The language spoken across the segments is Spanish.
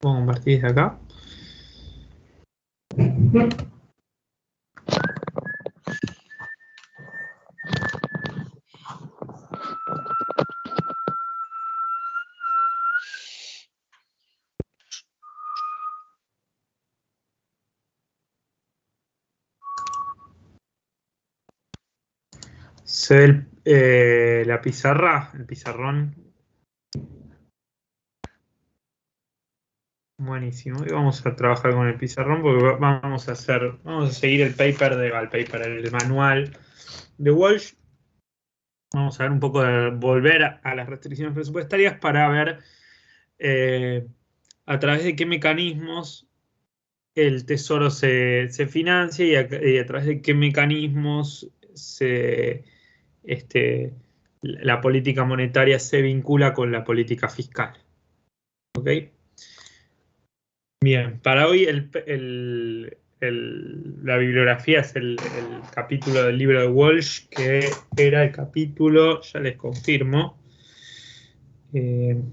Puedo compartir desde acá. Se ve la pizarra, el pizarrón. Buenísimo. Y vamos a trabajar con el pizarrón porque vamos a seguir el manual de Walsh. Vamos a ver un poco de volver a las restricciones presupuestarias para ver a través de qué mecanismos el tesoro se financia y a través de qué mecanismos la política monetaria se vincula con la política fiscal. ¿Ok? Bien, para hoy la bibliografía es el capítulo del libro de Walsh, que era el capítulo, ya les confirmo, un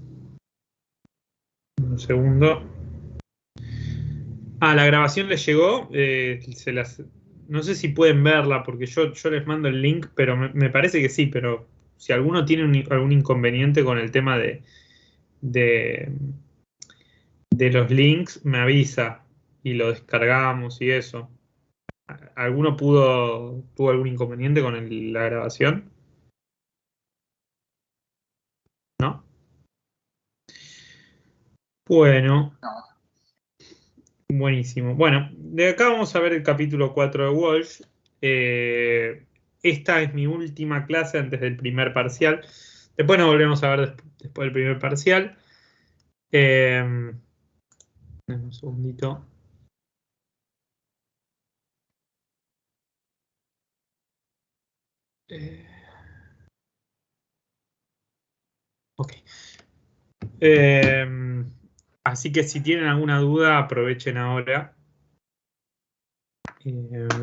segundo. La grabación les llegó, no sé si pueden verla porque yo les mando el link, pero me parece que sí, pero si alguno tiene algún inconveniente con el tema de, de los links, me avisa y lo descargamos y eso. ¿Alguno tuvo algún inconveniente con la grabación? ¿No? Bueno, No. buenísimo. Bueno, de acá vamos a ver el capítulo 4 de Walsh. Esta es mi última clase antes del primer parcial. Después nos volvemos a ver después del primer parcial. Dame un segundito. Eh, ok. Así que si tienen alguna duda, aprovechen ahora.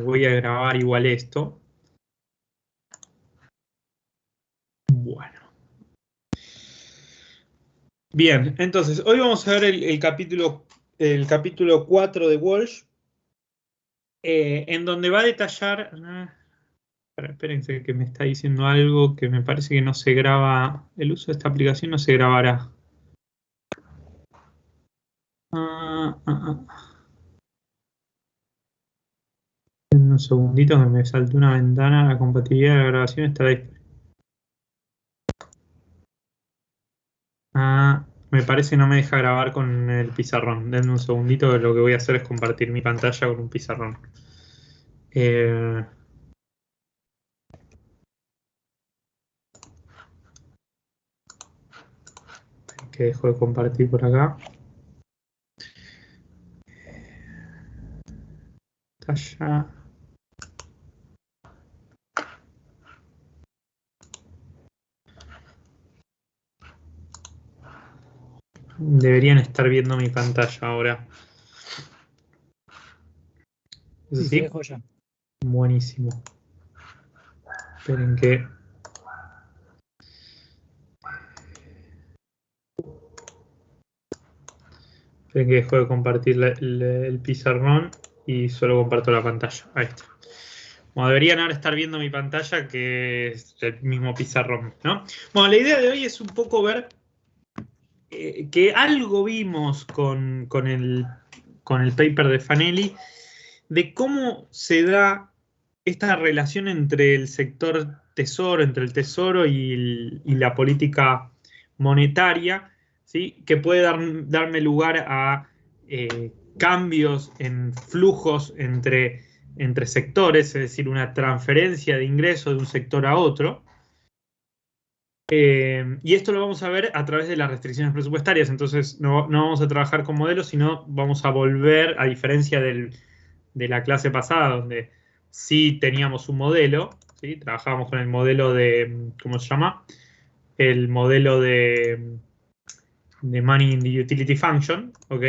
Voy a grabar igual esto. Bueno. Bien, entonces hoy vamos a ver el capítulo 4 de Walsh, en donde va a detallar. Espérense que me está diciendo algo que me parece que no se graba. El uso de esta aplicación no se grabará. Ah, ah, ah. Un segundito que me saltó una ventana. La compatibilidad de la grabación está disponible. Me parece que no me deja grabar con el pizarrón. Denme un segundito que lo que voy a hacer es compartir mi pantalla con un pizarrón. Eh, que dejo de compartir por acá. Pantalla. Deberían estar viendo mi pantalla ahora. ¿Es Sí, se así? dejó ya. Buenísimo. Esperen que dejo de compartir el pizarrón y solo comparto la pantalla. Ahí está. Como deberían ahora estar viendo mi pantalla, que es el mismo pizarrón, ¿no? Bueno, la idea de hoy es un poco ver que algo vimos con el paper de Fanelli, de cómo se da esta relación entre el sector tesoro, entre el tesoro y la política monetaria, ¿sí? Que puede darme lugar a cambios en flujos entre sectores, es decir, una transferencia de ingresos de un sector a otro. Y esto lo vamos a ver a través de las restricciones presupuestarias. Entonces, no vamos a trabajar con modelos, sino vamos a volver, a diferencia de la clase pasada, donde sí teníamos un modelo, ¿sí? Trabajábamos con el modelo ¿cómo se llama? El modelo de Money in the Utility Function, ¿ok?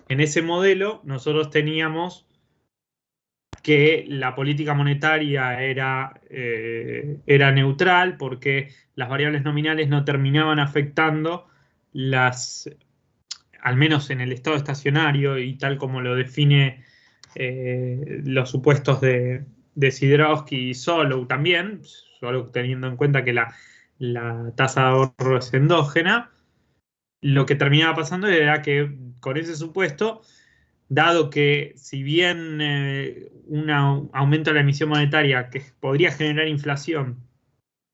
En ese modelo nosotros teníamos que la política monetaria era neutral porque las variables nominales no terminaban afectando al menos en el estado estacionario y tal como lo define los supuestos de Siderowski y Solow también, solo teniendo en cuenta que la tasa de ahorro es endógena, lo que terminaba pasando era que con ese supuesto, dado que si bien un aumento de la emisión monetaria que podría generar inflación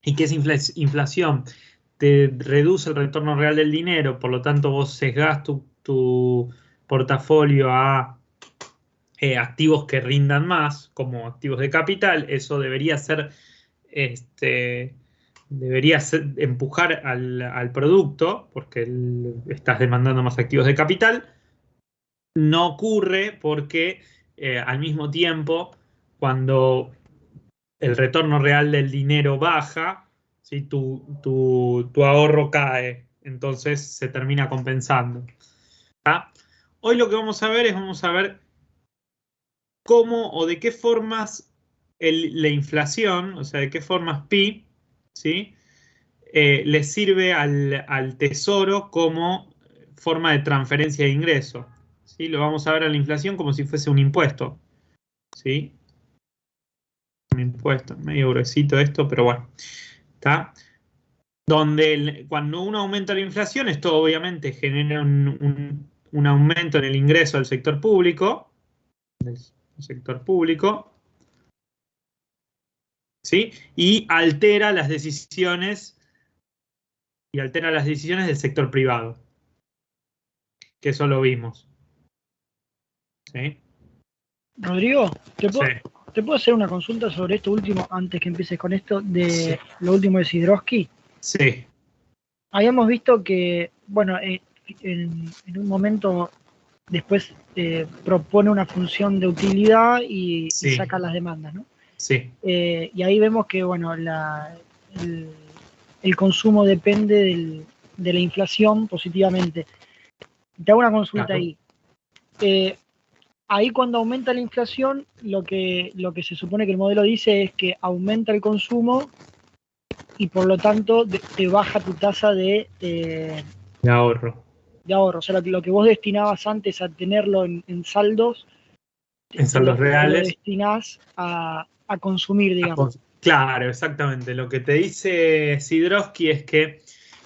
y que esa inflación te reduce el retorno real del dinero, por lo tanto vos sesgás tu portafolio a activos que rindan más, como activos de capital, eso este, debería empujar al producto, porque estás demandando más activos de capital. No ocurre porque al mismo tiempo, cuando el retorno real del dinero baja, ¿sí? Tu ahorro cae, entonces se termina compensando. ¿Tá? Hoy lo que vamos a ver cómo o de qué formas la inflación, o sea, de qué formas pi, ¿sí? Le sirve al tesoro como forma de transferencia de ingreso. ¿Sí? Lo vamos a ver a la inflación como si fuese un impuesto. ¿Sí? Un impuesto, medio gruesito esto, pero bueno. ¿Está? Donde cuando uno aumenta la inflación, esto obviamente genera un aumento en el ingreso del sector público, ¿sí? Y altera las decisiones del sector privado, que eso lo vimos. ¿Sí? Rodrigo, Sí. ¿te puedo hacer una consulta sobre esto último antes que empieces con esto Sí. de lo último de Siderowski? Sí. Habíamos visto que, bueno, en un momento después propone una función de utilidad y Sí. saca las demandas, ¿no? Sí. Y ahí vemos que, bueno, el consumo depende de la inflación positivamente. Te hago una consulta Claro. ahí. Ahí cuando aumenta la inflación, lo que se supone que el modelo dice es que aumenta el consumo y por lo tanto te baja tu tasa De ahorro. de ahorro. O sea, lo que vos destinabas antes a tenerlo en saldos, En saldos te lo reales. destinás a consumir, digamos. Claro, exactamente. Lo que te dice Sidrowski es que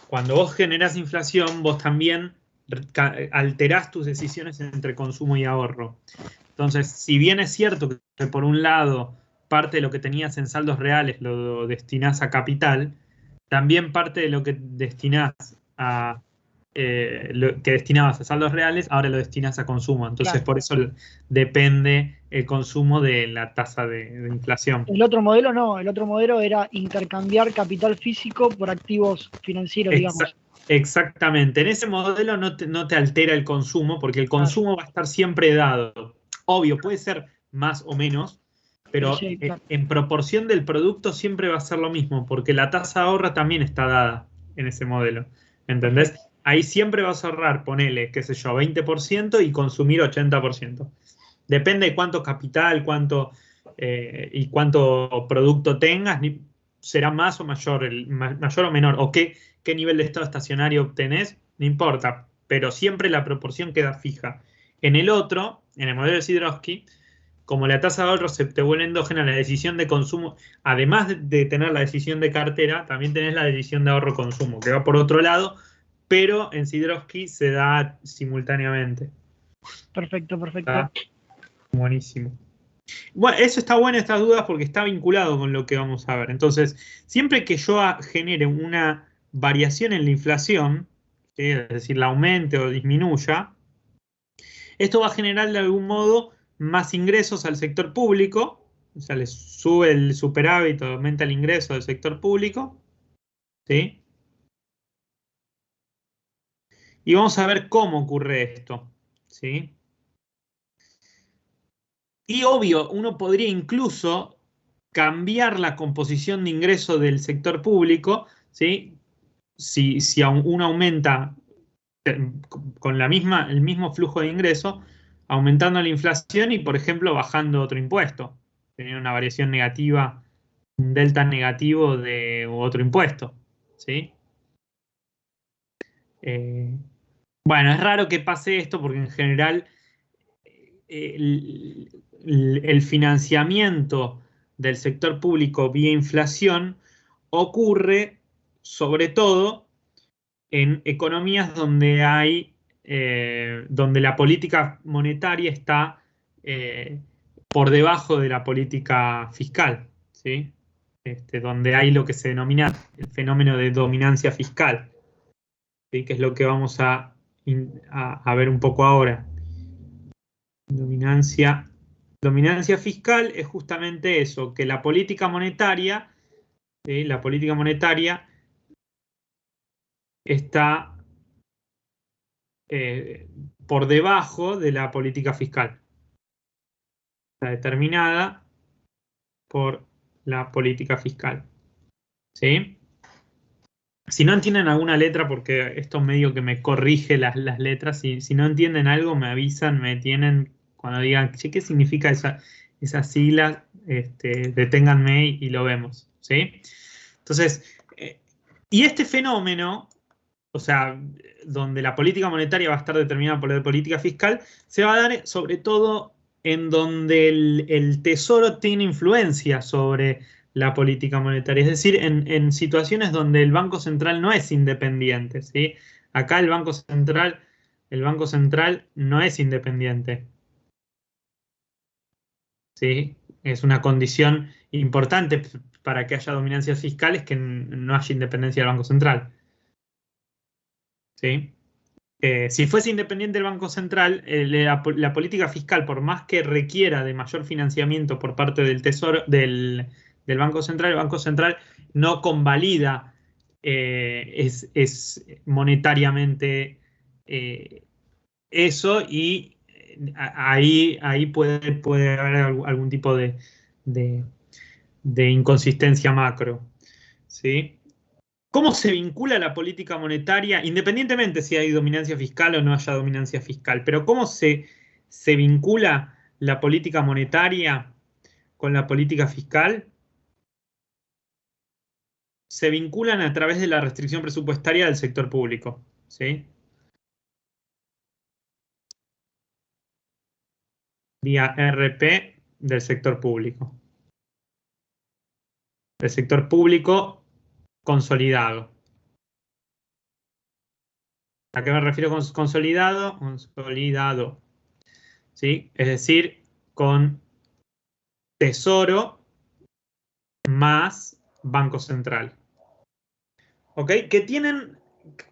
cuando vos generás inflación, vos también alterás tus decisiones entre consumo y ahorro. Entonces, si bien es cierto que por un lado parte de lo que tenías en saldos reales lo destinás a capital, también parte de lo que destinás a lo que destinabas a saldos reales, ahora lo destinas a consumo. Entonces, Claro. por eso depende el consumo de la tasa de inflación. El otro modelo no, el otro modelo era intercambiar capital físico por activos financieros, digamos. Exactamente. En ese modelo no te altera el consumo, porque el Claro. consumo va a estar siempre dado. Obvio, puede ser más o menos, Pero pero sí, claro. en proporción del producto siempre va a ser lo mismo, porque la tasa de ahorro también está dada en ese modelo. ¿Entendés? Perfecto. Ahí siempre vas a ahorrar, ponele, qué sé yo, 20% y consumir 80%. Depende de cuánto capital, y cuánto producto tengas, será más o mayor, mayor o menor, o qué nivel de estado estacionario obtenés, no importa, pero siempre la proporción queda fija. En el otro, en el modelo de Sidrowski, como la tasa de ahorro se te vuelve endógena, la decisión de consumo, además de tener la decisión de cartera, también tenés la decisión de ahorro-consumo, que va por otro lado, pero en Sidrowski se da simultáneamente. Perfecto, perfecto. ¿Está? Buenísimo. Bueno, eso está bueno, estas dudas, porque está vinculado con lo que vamos a ver. Entonces, siempre que yo genere una variación en la inflación, ¿sí? Es decir, la aumente o disminuya, esto va a generar de algún modo más ingresos al sector público, o sea, le sube el superávit o aumenta el ingreso del sector público, ¿sí? Y vamos a ver cómo ocurre esto, ¿sí? Y obvio, uno podría incluso cambiar la composición de ingreso del sector público, ¿sí? Si uno aumenta con el mismo flujo de ingreso, aumentando la inflación y, por ejemplo, bajando otro impuesto, tener una variación negativa, un delta negativo de otro impuesto, ¿sí? Eh, Bueno, es raro que pase esto porque en general el financiamiento del sector público vía inflación ocurre sobre todo en economías donde donde la política monetaria está por debajo de la política fiscal, ¿sí? Donde hay lo que se denomina el fenómeno de dominancia fiscal, ¿sí? Que es lo que vamos a ver un poco ahora. Dominancia fiscal es justamente eso, que la política monetaria, ¿sí? La política monetaria está por debajo de la política fiscal. Está determinada por la política fiscal. ¿Sí? Si no entienden alguna letra, porque esto medio que me corrige las letras, si no entienden algo, me avisan, me tienen, cuando digan, che, ¿qué significa esa sigla? Deténganme y lo vemos. ¿Sí? Entonces, y este fenómeno, o sea, donde la política monetaria va a estar determinada por la política fiscal, se va a dar sobre todo en donde el Tesoro tiene influencia sobre la política monetaria, es decir, en situaciones donde el Banco Central no es independiente, ¿sí? Acá el Banco Central no es independiente, ¿sí? Es una condición importante para que haya dominancias fiscales que no haya independencia del Banco Central, ¿sí? Si fuese independiente el Banco Central, la política fiscal, por más que requiera de mayor financiamiento por parte del Tesoro, del Banco Central, el Banco Central no convalida es monetariamente eso y ahí puede haber algún tipo de- de inconsistencia macro. ¿Sí? ¿Cómo se vincula la política monetaria, independientemente si hay dominancia fiscal o no haya dominancia fiscal, pero cómo se vincula la política monetaria con la política fiscal? Se vinculan a través de la restricción presupuestaria del sector público, ¿sí? Vía RP del sector público. Del sector público consolidado. ¿A qué me refiero con consolidado? Consolidado, ¿sí? Es decir, con Tesoro más Banco Central. ¿Ok?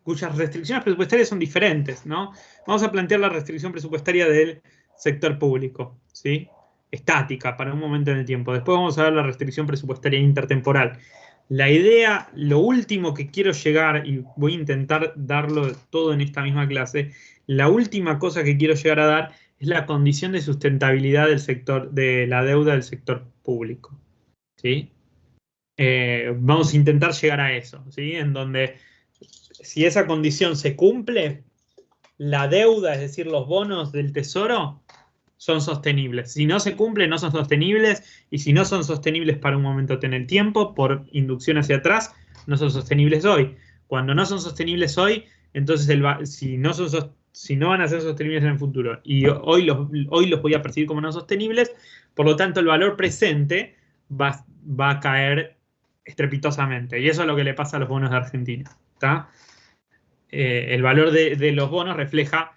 Cuyas restricciones presupuestarias son diferentes, ¿no? Vamos a plantear la restricción presupuestaria del sector público, ¿sí? Estática para un momento en el tiempo. Después vamos a ver la restricción presupuestaria intertemporal. La idea, lo último que quiero llegar, y voy a intentar darlo todo en esta misma clase, la última cosa que quiero llegar a dar es la condición de sustentabilidad del sector, de la deuda del sector público, ¿sí? Vamos a intentar llegar a eso, ¿sí? En donde si esa condición se cumple, la deuda, es decir, los bonos del tesoro, son sostenibles. Si no se cumple, no son sostenibles, y si no son sostenibles para un momento en el tiempo, por inducción hacia atrás, no son sostenibles hoy. Cuando no son sostenibles hoy, entonces si no van a ser sostenibles en el futuro y hoy los voy a percibir como no sostenibles, por lo tanto el valor presente va a caer estrepitosamente. Y eso es lo que le pasa a los bonos de Argentina. ¿Está? El valor de los bonos refleja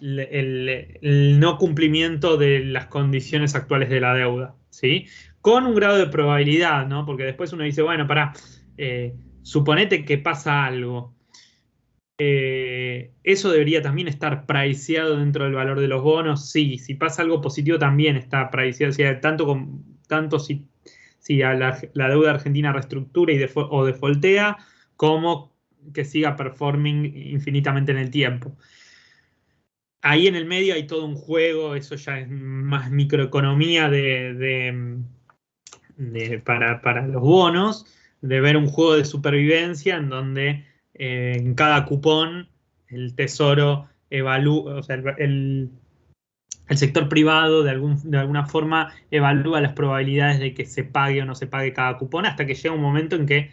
el no cumplimiento de las condiciones actuales de la deuda, ¿sí? Con un grado de probabilidad, ¿no? Porque después uno dice, bueno, suponete que pasa algo. Eso debería también estar priceado dentro del valor de los bonos. Sí, si pasa algo positivo también está priceado. O sea, tanto si a la deuda argentina reestructura o defoltea, como que siga performing infinitamente en el tiempo. Ahí en el medio hay todo un juego, eso ya es más microeconomía para los bonos, de ver un juego de supervivencia en donde en cada cupón el tesoro evalúa, o sea, el sector privado de alguna forma evalúa las probabilidades de que se pague o no se pague cada cupón hasta que llega un momento en que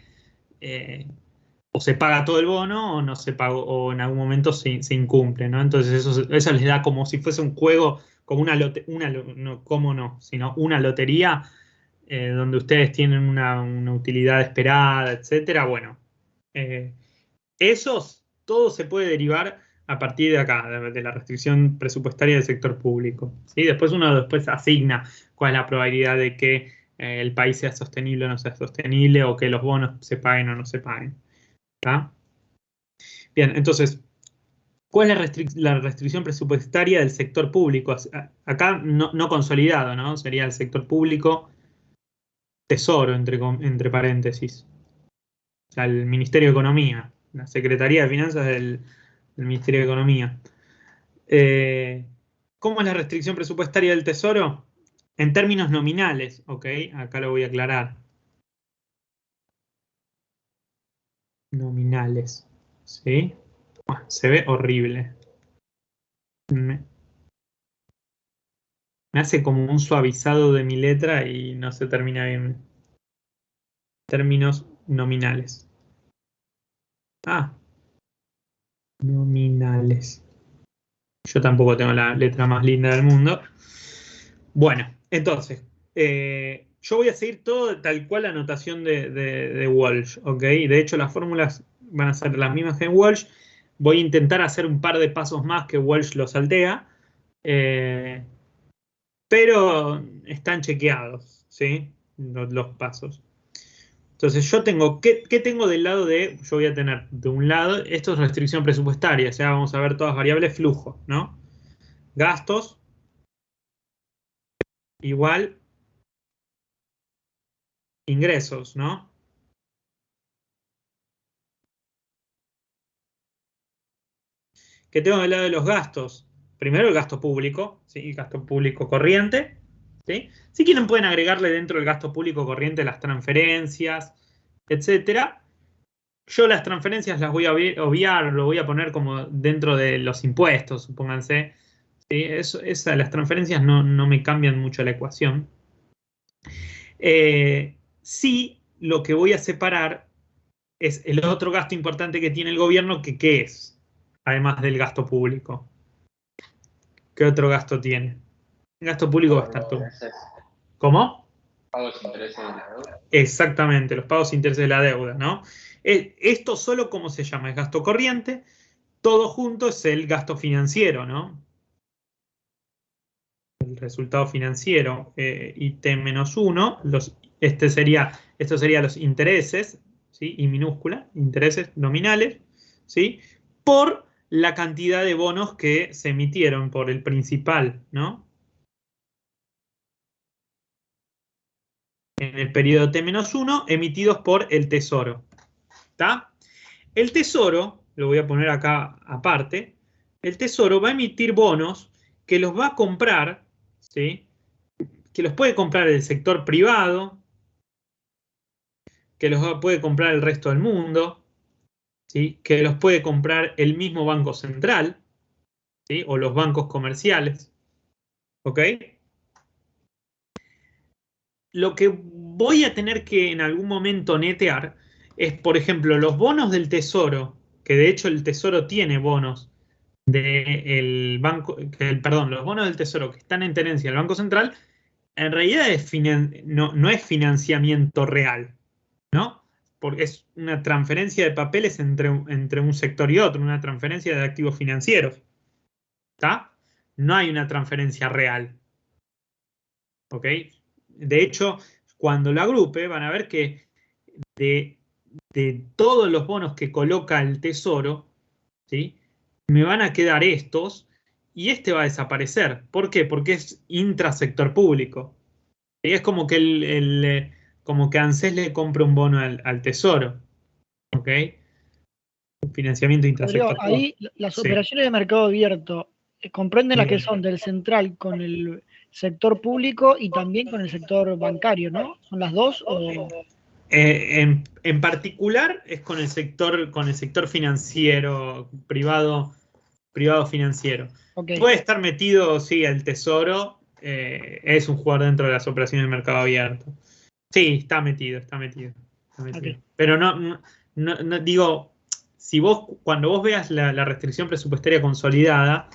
o se paga todo el bono o no se pagó, o en algún momento se incumple, ¿no? Entonces eso les da como si fuese un juego, como no, ¿cómo no? Sino una lotería donde ustedes tienen una utilidad esperada, etcétera. Bueno, eh, todo se puede derivar a partir de acá, de la restricción presupuestaria del sector público, ¿sí? Después uno asigna cuál es la probabilidad de que el país sea sostenible o no sea sostenible, o que los bonos se paguen o no se paguen. ¿Está? Bien, entonces, ¿cuál es la restricción presupuestaria del sector público? Acá no consolidado, ¿no? Sería el sector público, tesoro, entre paréntesis. O sea, el Ministerio de Economía, la Secretaría de Finanzas del Ministerio de Economía. Eh, ¿Cómo es la restricción presupuestaria del tesoro? En términos nominales, ¿ok? Acá lo voy a aclarar. Nominales, ¿sí? Se ve horrible. Me, me hace como un suavizado de mi letra y no se termina bien. Términos nominales. Ah, nominales. Yo tampoco tengo la letra más linda del mundo. Bueno, entonces, yo voy a seguir todo tal cual la anotación de Walsh, ¿ok? De hecho, las fórmulas van a ser las mismas que en Walsh. Voy a intentar hacer un par de pasos más que Walsh lo saltea, eh, pero están chequeados, ¿sí? Los pasos. Entonces, yo tengo, ¿qué tengo del lado yo voy a tener de un lado, esto es restricción presupuestaria, o sea, vamos a ver todas variables, flujo, ¿no? Gastos igual ingresos, ¿no? ¿Qué tengo del lado de los gastos? Primero el gasto público, ¿sí? Gasto público corriente, ¿sí? Si quieren pueden agregarle dentro del gasto público corriente las transferencias, etcétera. Yo las transferencias las voy a obviar, lo voy a poner como dentro de los impuestos, supónganse. ¿Sí? Las transferencias no me cambian mucho la ecuación. Sí, lo que voy a separar es el otro gasto importante que tiene el gobierno, que ¿qué es? Además del gasto público. ¿Qué otro gasto tiene? El gasto público va a estar todo. ¿Cómo? Pagos e intereses de la deuda. Exactamente, los pagos e intereses de la deuda, ¿no? Esto solo, ¿cómo se llama? Es gasto corriente. Todo junto es el gasto financiero, ¿no? El resultado financiero, IT-1, estos serían los intereses, ¿sí? Y minúscula, intereses nominales, ¿sí? Por la cantidad de bonos que se emitieron por el principal, ¿no? En el periodo T-1 emitidos por el Tesoro. ¿Está? El Tesoro, lo voy a poner acá aparte, el Tesoro va a emitir bonos que los va a comprar, ¿sí? Que los puede comprar el sector privado, que los puede comprar el resto del mundo, ¿sí? Que los puede comprar el mismo Banco Central, ¿sí? O los bancos comerciales. ¿Ok? Lo que voy a tener que en algún momento netear es, por ejemplo, los bonos del Tesoro, que de hecho el Tesoro tiene bonos del banco, perdón, los bonos del Tesoro que están en tenencia del Banco Central, en realidad no es financiamiento real, ¿no? Porque es una transferencia de papeles entre un sector y otro, una transferencia de activos financieros. ¿Está? No hay una transferencia real. ¿Ok? De hecho, cuando lo agrupe, van a ver que de, de todos los bonos que coloca el Tesoro, ¿sí? Me van a quedar estos y este va a desaparecer. ¿Por qué? Porque es intrasector público. Y es como que como que ANSES le compra un bono al Tesoro. ¿Ok? Un financiamiento Rodrigo, intrasector público. ahí las Sí. operaciones de mercado abierto comprenden las que Bien. son del central con el sector público y también con el sector bancario, ¿no? ¿Son las dos o...? En particular es con el sector financiero, privado financiero. Ok, Puede estar metido, sí, el Tesoro, es un jugador dentro de las operaciones de mercado abierto. Sí, está metido, está metido, está ok. metido. Pero digo, cuando vos veas la restricción presupuestaria consolidada,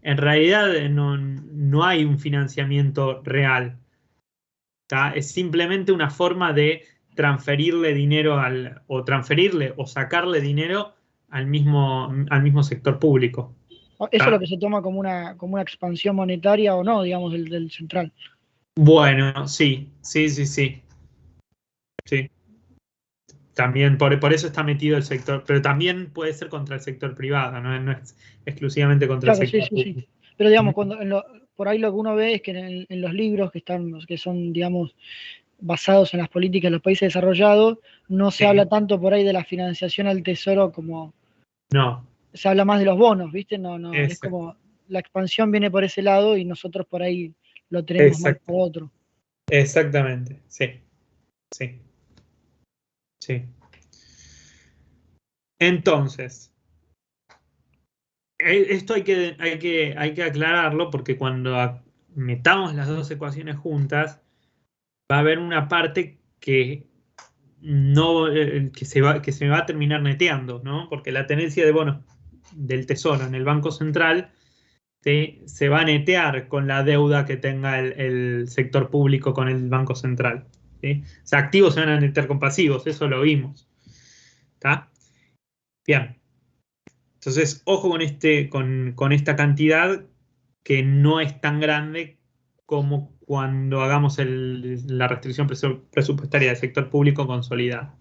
en realidad no hay un financiamiento real. ¿Tá? Es simplemente una forma de transferirle dinero o transferirle o sacarle dinero al mismo sector público. Eso es ¿Tá? lo que se toma como una expansión monetaria o no, digamos, del central. Bueno, sí. También por eso está metido el sector, pero también puede ser contra el sector privado, no es exclusivamente contra el Claro, sí, sector sí, sí. público. Pero digamos, por ahí lo que uno ve es que en los libros que son, digamos, basados en las políticas de los países desarrollados, no se Sí. habla tanto por ahí de la financiación al tesoro como No, se habla más de los bonos, ¿viste? No, es exact- como la expansión viene por ese lado y nosotros por ahí lo tenemos más exact- por otro. exactamente, sí. Entonces, esto hay que aclararlo porque cuando metamos las dos ecuaciones juntas, va a haber una parte que no que se va a terminar neteando, ¿no? Porque la tenencia de bonos del Tesoro en el Banco Central se va a netear con la deuda que tenga el sector público con el Banco Central. ¿Sí? O sea, activos se van a netear con pasivos, eso lo vimos. ¿Está? Bien. Entonces, ojo con esta cantidad que no es tan grande como cuando hagamos la restricción presupuestaria del sector público consolidada.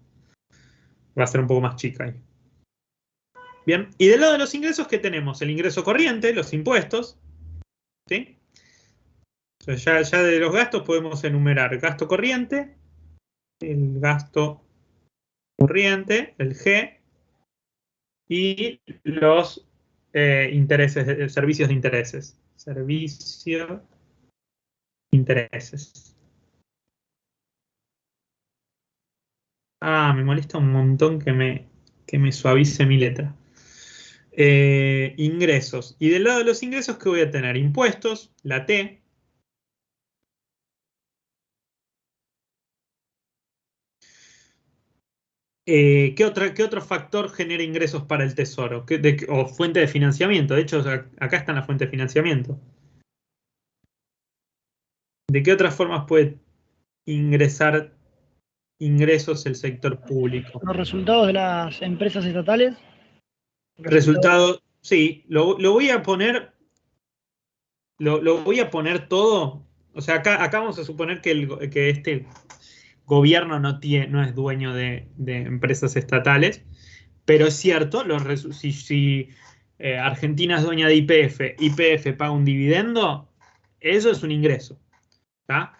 Va a ser un poco más chica ahí. Bien, y del lado de los ingresos, ¿qué tenemos? El ingreso corriente, los impuestos. ¿Sí? Entonces ya de los gastos podemos enumerar gasto corriente, el gasto corriente, el G, y los intereses, servicios de intereses. Servicio intereses. Me molesta un montón que me suavice mi letra. Ingresos. Y del lado de los ingresos, ¿qué voy a tener? Impuestos, la T. ¿Qué otro factor genera ingresos para el Tesoro? O fuente de financiamiento. De hecho, acá está la fuente de financiamiento. ¿De qué otras formas puede ingresar ingresos el sector público? Los resultados de las empresas estatales, resultados, Resultado, sí, lo voy a poner, lo voy a poner todo. O sea, acá vamos a suponer que este gobierno no es dueño de empresas estatales, pero es cierto, si Argentina es dueña de YPF, YPF paga un dividendo, eso es un ingreso. ¿Tá?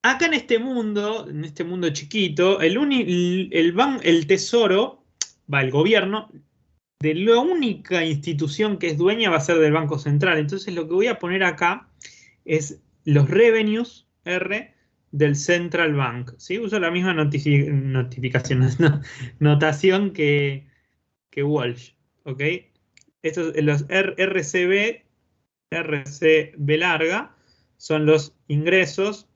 Acá en este mundo chiquito, el Tesoro, el gobierno, de la única institución que es dueña va a ser del Banco Central. Entonces lo que voy a poner acá es los revenues, R, del Central Bank. ¿Sí? Uso la misma notificación, notación que Walsh. ¿Ok? Los RCB larga, son los ingresos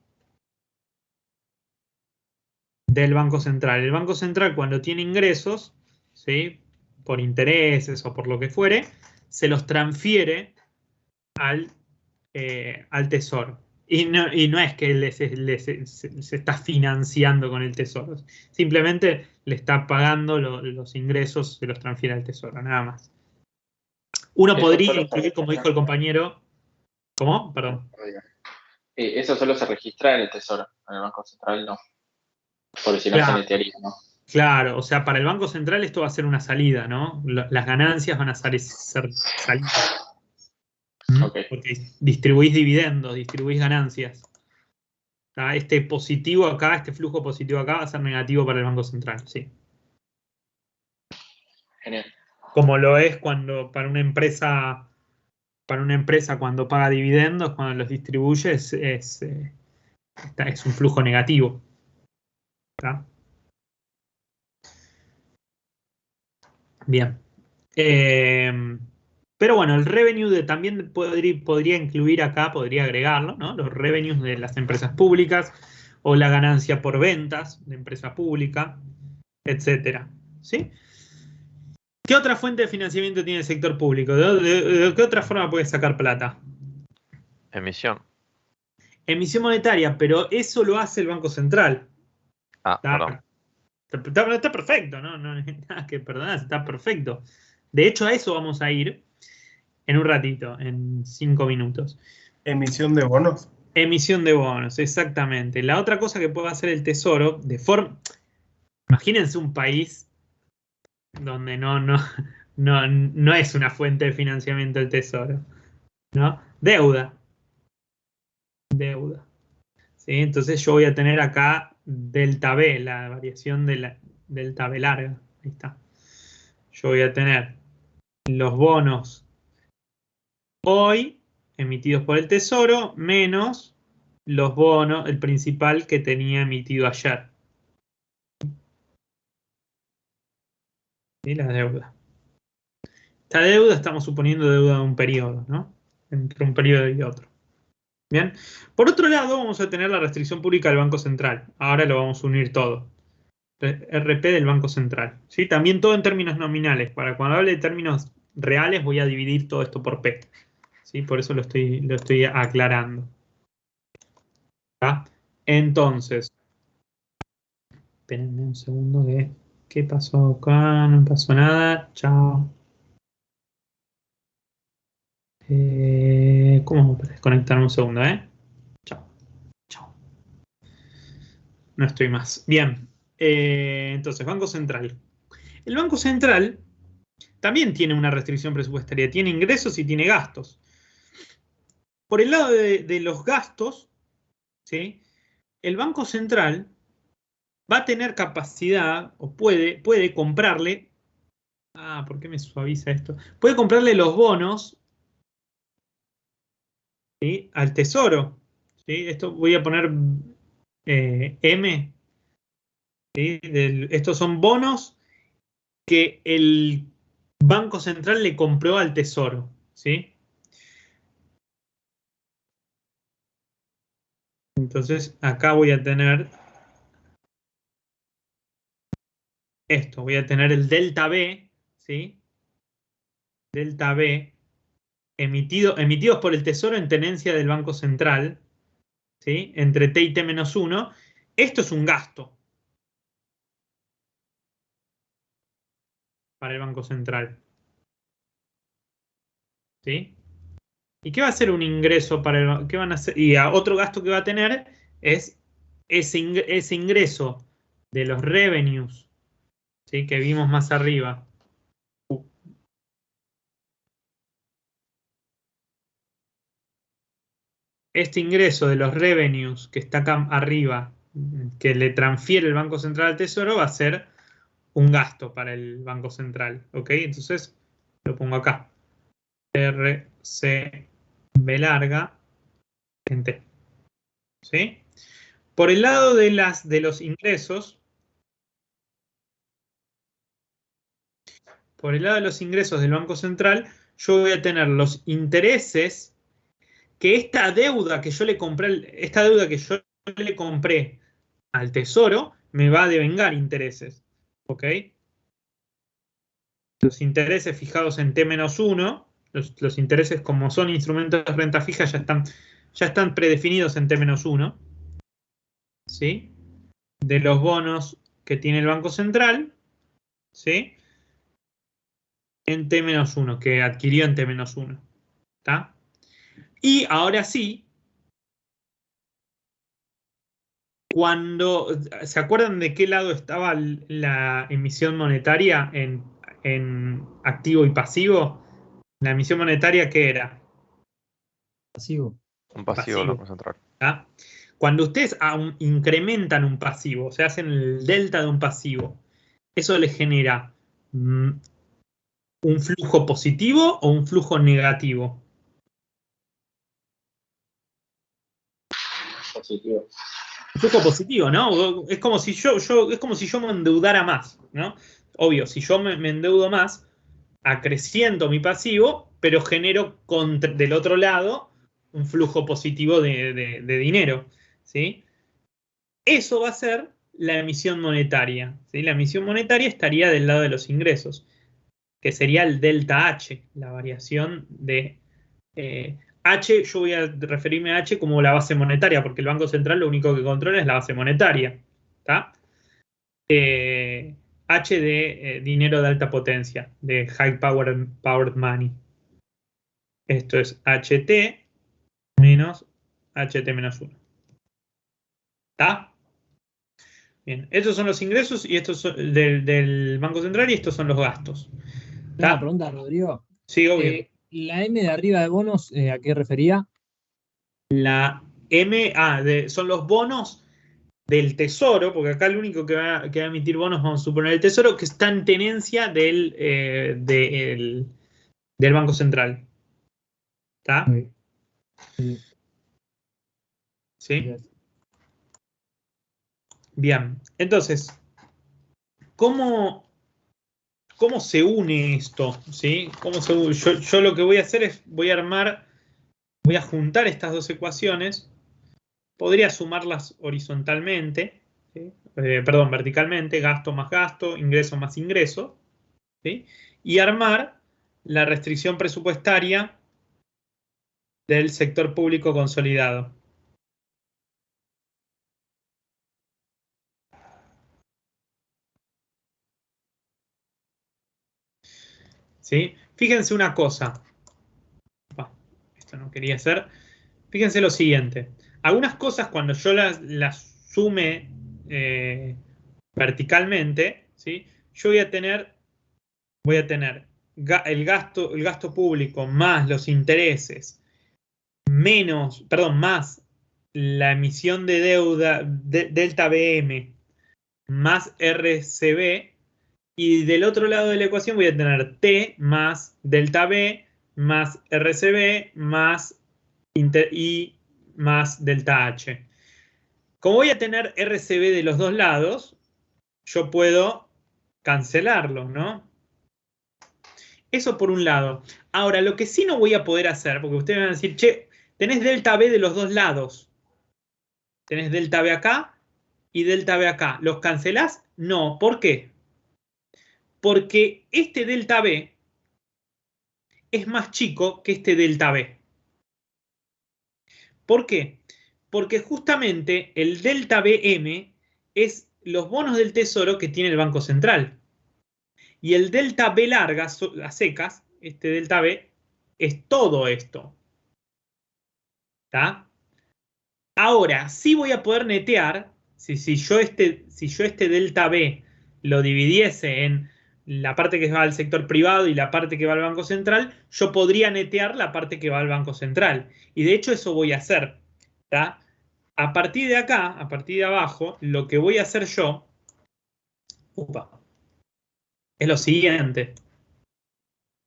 del Banco Central. El Banco Central, cuando tiene ingresos, ¿sí? Por intereses o por lo que fuere, se los transfiere al Tesoro. Y no es que se está financiando con el Tesoro. Simplemente le está pagando los ingresos, se los transfiere al Tesoro, nada más. Uno Eso podría solo se incluir, como dijo el compañero. ¿Cómo? Perdón. Eso solo se registra en el Tesoro, en el Banco Central no. Porque si no se Claro, netearía, ¿no? claro, o sea, para el Banco Central esto va a ser una salida, ¿no? Las ganancias van a ser salidas. Ok. Porque distribuís dividendos, distribuís ganancias. Este positivo acá, este flujo positivo acá va a ser negativo para el Banco Central, sí. Genial. Como lo es cuando para una empresa cuando paga dividendos, cuando los distribuye, es un flujo negativo. ¿Tá? Bien. Pero bueno, el revenue también podría incluir acá, podría agregarlo, ¿no? Los revenues de las empresas públicas o la ganancia por ventas de empresa pública. etcétera. ¿Sí? ¿Qué otra fuente de financiamiento tiene el sector público? ¿De qué otra forma puede sacar plata? Emisión. Emisión monetaria, pero eso lo hace el Banco Central. Perdón. Está perfecto, ¿no? No hay nada que perdonar, está perfecto. De hecho, a eso vamos a ir en un ratito, en 5 minutos. Emisión de bonos. Emisión de bonos, exactamente. La otra cosa que puede hacer el Tesoro, imagínense un país donde no es una fuente de financiamiento el Tesoro, ¿no? Deuda. ¿Sí? Entonces yo voy a tener acá delta B, la variación de la delta B larga. Ahí está. Yo voy a tener los bonos hoy emitidos por el Tesoro menos los bonos, el principal que tenía emitido ayer. ¿Sí? La deuda. Esta deuda estamos suponiendo deuda de un periodo, ¿no? Entre un periodo y otro. Bien. Por otro lado, vamos a tener la restricción pública del Banco Central. Ahora lo vamos a unir todo. RP del Banco Central. ¿Sí? También todo en términos nominales. Para cuando hable de términos reales voy a dividir todo esto por P. ¿Sí? Por eso lo estoy aclarando. ¿Ah? Entonces, espérenme un segundo que ¿qué pasó acá? No pasó nada. Chao. ¿Cómo para desconectarme un segundo, Chao. Chao. No estoy más. Bien. Entonces, Banco Central. El Banco Central también tiene una restricción presupuestaria. Tiene ingresos y tiene gastos. Por el lado de los gastos, ¿sí? El Banco Central va a tener capacidad o puede comprarle. ¿Por qué me suaviza esto? Puede comprarle los bonos, ¿sí? Al Tesoro. ¿Sí? Esto voy a poner M. ¿Sí? Estos son bonos que el Banco Central le compró al Tesoro. ¿Sí? Entonces acá voy a tener esto. Voy a tener el delta B. ¿Sí? Delta B. Emitidos por el Tesoro en tenencia del Banco Central, ¿sí? Entre T y T-1, esto es un gasto para el Banco Central. ¿Sí? ¿Y qué va a ser un ingreso para el qué van a hacer? Y otro gasto que va a tener es ese ingreso de los revenues, ¿sí? Que vimos más arriba. Este ingreso de los revenues que está acá arriba, que le transfiere el Banco Central al Tesoro, va a ser un gasto para el Banco Central. ¿Ok? Entonces lo pongo acá. RCB larga en T. ¿Sí? Por el lado de los ingresos, del Banco Central, yo voy a tener los intereses que esta deuda que yo le compré al Tesoro me va a devengar intereses. ¿Ok? Los intereses fijados en T-1, los intereses como son instrumentos de renta fija ya están predefinidos en T-1, ¿sí? De los bonos que tiene el Banco Central, ¿sí? En T-1, que adquirió en T-1. ¿Está? Y ahora sí, ¿se acuerdan de qué lado estaba la emisión monetaria en activo y pasivo? La emisión monetaria, ¿qué era? Pasivo. Un pasivo del Banco Central. ¿Ah? Cuando ustedes incrementan un pasivo, o sea, hacen el delta de un pasivo, eso le genera un flujo positivo o un flujo negativo. Positivo. Un flujo positivo, ¿no? Es como si yo me endeudara más, ¿no? Obvio, si yo me endeudo más, acreciento mi pasivo, pero genero del otro lado un flujo positivo de dinero, ¿sí? Eso va a ser la emisión monetaria. ¿Sí? La emisión monetaria estaría del lado de los ingresos, que sería el delta H, la variación de H. Yo voy a referirme a H como la base monetaria, porque el Banco Central lo único que controla es la base monetaria. ¿Está? H de dinero de alta potencia, de High Powered Money. Esto es HT menos HT menos 1. ¿Está? Bien, estos son los ingresos y estos son del Banco Central y estos son los gastos. ¿Está? Una pregunta, Rodrigo. Sí, obvio. La M de arriba de bonos, ¿a qué refería? La M, son los bonos del Tesoro, porque acá el único que va a emitir bonos, vamos a suponer el Tesoro, que está en tenencia del Banco Central. ¿Está? Sí. ¿Sí? Bien, entonces, ¿cómo se une esto? ¿Sí? Yo lo que voy a hacer es, voy a juntar estas dos ecuaciones, podría sumarlas horizontalmente, ¿sí? Verticalmente, gasto más gasto, ingreso más ingreso, ¿sí? Y armar la restricción presupuestaria del sector público consolidado. ¿Sí? Fíjense una cosa. Esto no quería hacer. Fíjense lo siguiente. Algunas cosas cuando yo las sume verticalmente, ¿sí? Yo voy a tener el gasto público más los intereses más la emisión de deuda delta BM más RCB, y del otro lado de la ecuación voy a tener T más delta B más RCB más I más delta H. Como voy a tener RCB de los dos lados, yo puedo cancelarlo, ¿no? Eso por un lado. Ahora, lo que sí no voy a poder hacer, porque ustedes van a decir, che, tenés delta B de los dos lados. Tenés delta B acá y delta B acá. ¿Los cancelás? No. ¿Por qué? Porque este delta B es más chico que este delta B. ¿Por qué? Porque justamente el delta BM es los bonos del Tesoro que tiene el Banco Central. Y el delta B larga, a secas, este delta B, es todo esto. ¿Está? Ahora, sí voy a poder netear, si yo este delta B lo dividiese en la parte que va al sector privado y la parte que va al Banco Central, yo podría netear la parte que va al Banco Central. Y de hecho eso voy a hacer. ¿Está? A partir de acá, a partir de abajo, lo que voy a hacer yo es lo siguiente.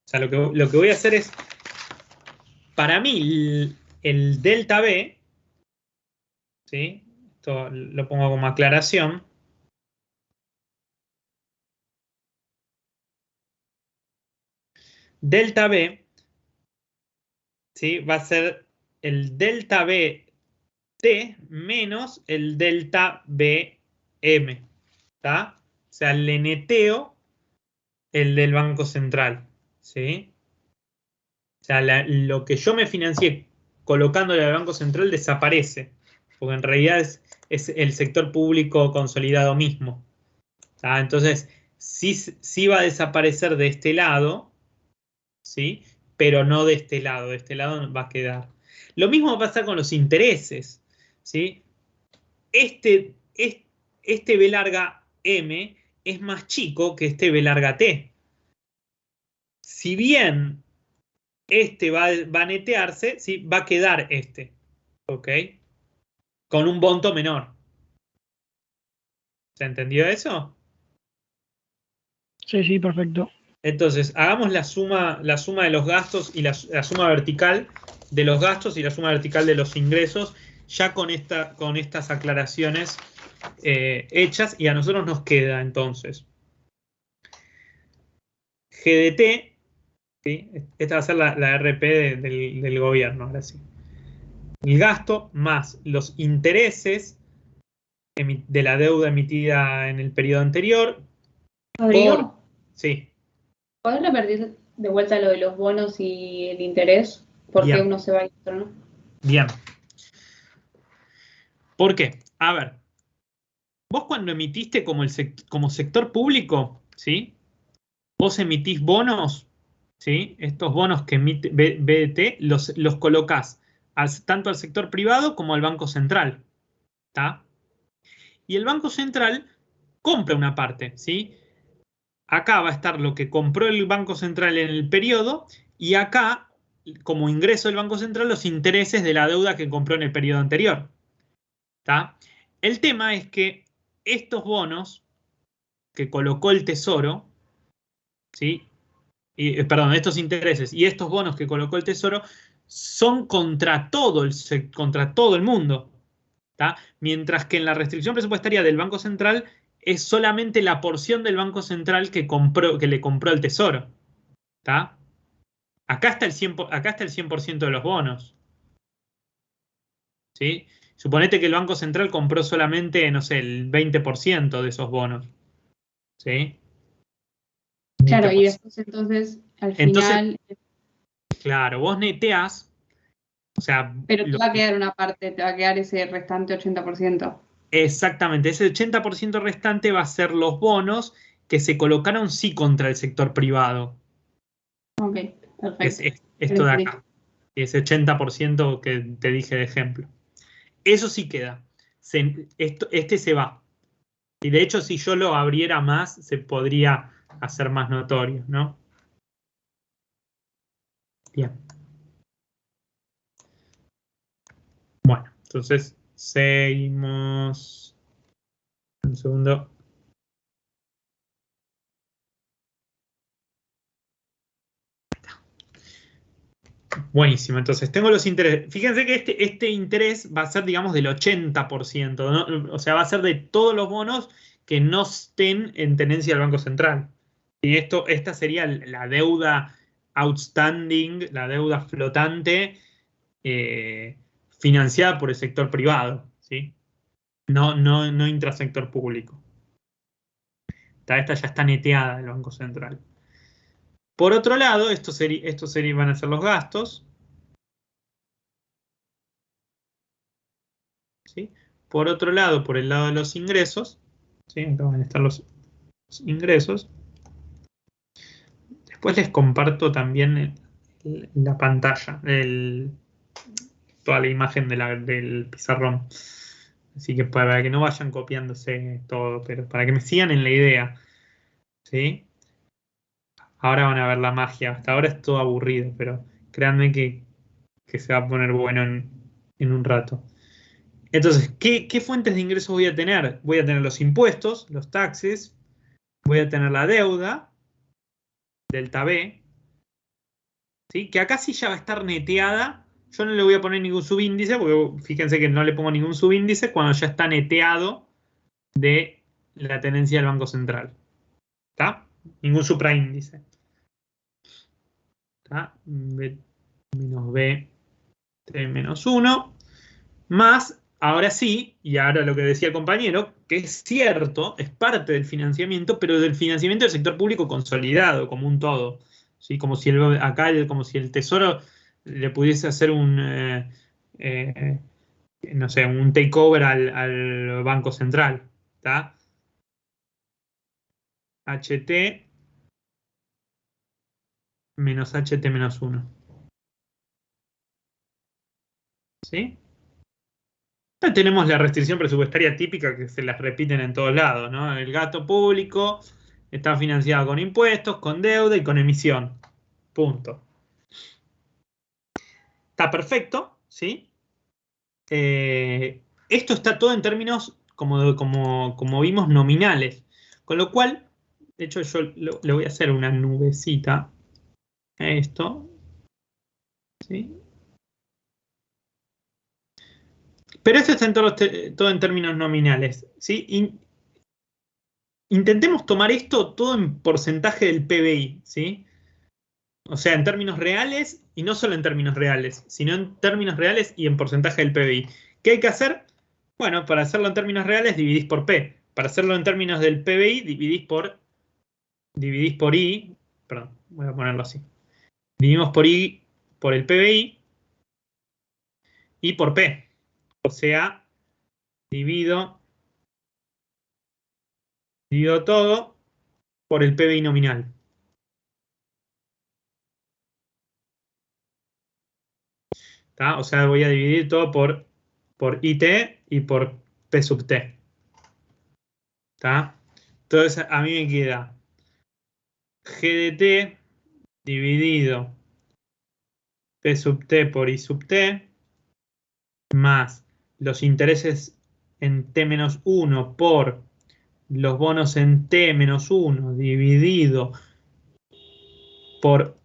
O sea, lo que voy a hacer es, para mí, el delta B, ¿sí? Esto lo pongo como aclaración. Delta B, ¿sí? Va a ser el delta B T menos el delta BM. ¿Está? O sea, le neteo el del Banco Central. ¿Sí? O sea, lo que yo me financié colocándole al Banco Central desaparece. Porque en realidad es el sector público consolidado mismo. ¿Está? Entonces, sí va a desaparecer de este lado, ¿sí? Pero no de este lado. De este lado va a quedar. Lo mismo va a pasar con los intereses, ¿sí? Este B larga M es más chico que este B larga T. Si bien este va a netearse, ¿sí? Va a quedar este, ¿ok? Con un monto menor. ¿Se entendió eso? Sí, perfecto. Entonces, hagamos la suma de los gastos y la suma vertical de los gastos y la suma vertical de los ingresos, ya con estas aclaraciones hechas, y a nosotros nos queda entonces GDT, ¿sí? Esta va a ser la RP del gobierno, ahora sí. El gasto más los intereses de la deuda emitida en el periodo anterior. Rodrigo, Sí. ¿podés repetir de vuelta lo de los bonos y el interés? ¿Por qué Bien. uno se va y otro no? Bien. ¿Por qué? A ver, vos cuando emitiste como sector público, ¿sí? Vos emitís bonos, ¿sí? Estos bonos que emite BDT los colocás tanto al sector privado como al Banco Central, ¿está? Y el Banco Central compra una parte, ¿sí? Acá va a estar lo que compró el Banco Central en el periodo y acá, como ingreso del Banco Central, los intereses de la deuda que compró en el periodo anterior, ¿está? El tema es que estos bonos que colocó el Tesoro, ¿sí? Perdón, estos intereses y estos bonos que colocó el Tesoro son contra todo el mundo, ¿tá? Mientras que en la restricción presupuestaria del Banco Central es solamente la porción del Banco Central que le compró el Tesoro, ¿tá? Acá está el 100% de los bonos, ¿sí? Suponete que el Banco Central compró solamente, no sé, el 20% de esos bonos, ¿sí? Claro, y después entonces, al final... Claro, vos neteás, o sea... Pero te va a quedar una parte, te va a quedar ese restante 80%. Exactamente, ese 80% restante va a ser los bonos que se colocaron sí contra el sector privado. Ok, perfecto. Es esto de acá, ese 80% que te dije de ejemplo. Eso sí queda. Este se va. Y de hecho, si yo lo abriera más, se podría hacer más notorio, ¿no? Bien. Bueno, entonces seguimos. Un segundo. Buenísimo, entonces tengo los intereses. Fíjense que este interés va a ser, digamos, del 80%, ¿no? O sea, va a ser de todos los bonos que no estén en tenencia del Banco Central. Y esta sería la deuda outstanding, la deuda flotante financiada por el sector privado, ¿sí? No intrasector público. Esta ya está neteada del Banco Central. Por otro lado, estos van a ser los gastos. ¿Sí? Por otro lado, por el lado de los ingresos, ¿sí? Acá van a estar los ingresos. Después les comparto también la pantalla, toda la imagen del pizarrón. Así que para que no vayan copiándose todo, pero para que me sigan en la idea. ¿Sí? Ahora van a ver la magia. Hasta ahora es todo aburrido, pero créanme que se va a poner bueno en un rato. Entonces, ¿qué fuentes de ingresos voy a tener? Voy a tener los impuestos, los taxes, voy a tener la deuda, delta B, ¿sí? Que acá sí ya va a estar neteada. Yo no le voy a poner ningún subíndice, porque fíjense que no le pongo ningún subíndice cuando ya está neteado de la tenencia del Banco Central. ¿Está? Ningún supraíndice. ¿Está? B menos B, T menos 1, más... Ahora sí, y ahora lo que decía el compañero, que es cierto, es parte del financiamiento, pero del financiamiento del sector público consolidado, como un todo. ¿Sí? Como si como si el Tesoro le pudiese hacer no sé, un takeover al Banco Central. ¿Está? HT menos HT menos 1. ¿Sí? Tenemos la restricción presupuestaria típica que se las repiten en todos lados, ¿no? El gasto público está financiado con impuestos, con deuda y con emisión. Punto. Está perfecto, ¿sí? Esto está todo en términos, como vimos, nominales. Con lo cual, de hecho, yo le voy a hacer una nubecita a esto. ¿Sí? Pero esto está todo en términos nominales, ¿sí? Intentemos tomar esto todo en porcentaje del PBI, ¿sí? O sea, en términos reales, y no solo en términos reales, sino en términos reales y en porcentaje del PBI. ¿Qué hay que hacer? Bueno, para hacerlo en términos reales, dividís por P. Para hacerlo en términos del PBI, dividís por I. Perdón, voy a ponerlo así. Dividimos por I, por el PBI y por P. O sea, divido todo por el PBI nominal. ¿Tá? O sea, voy a dividir todo por IT y por P sub T. ¿Tá? Entonces, a mí me queda G de T dividido P sub T por I sub T más los intereses en T-1 por los bonos en T-1 dividido por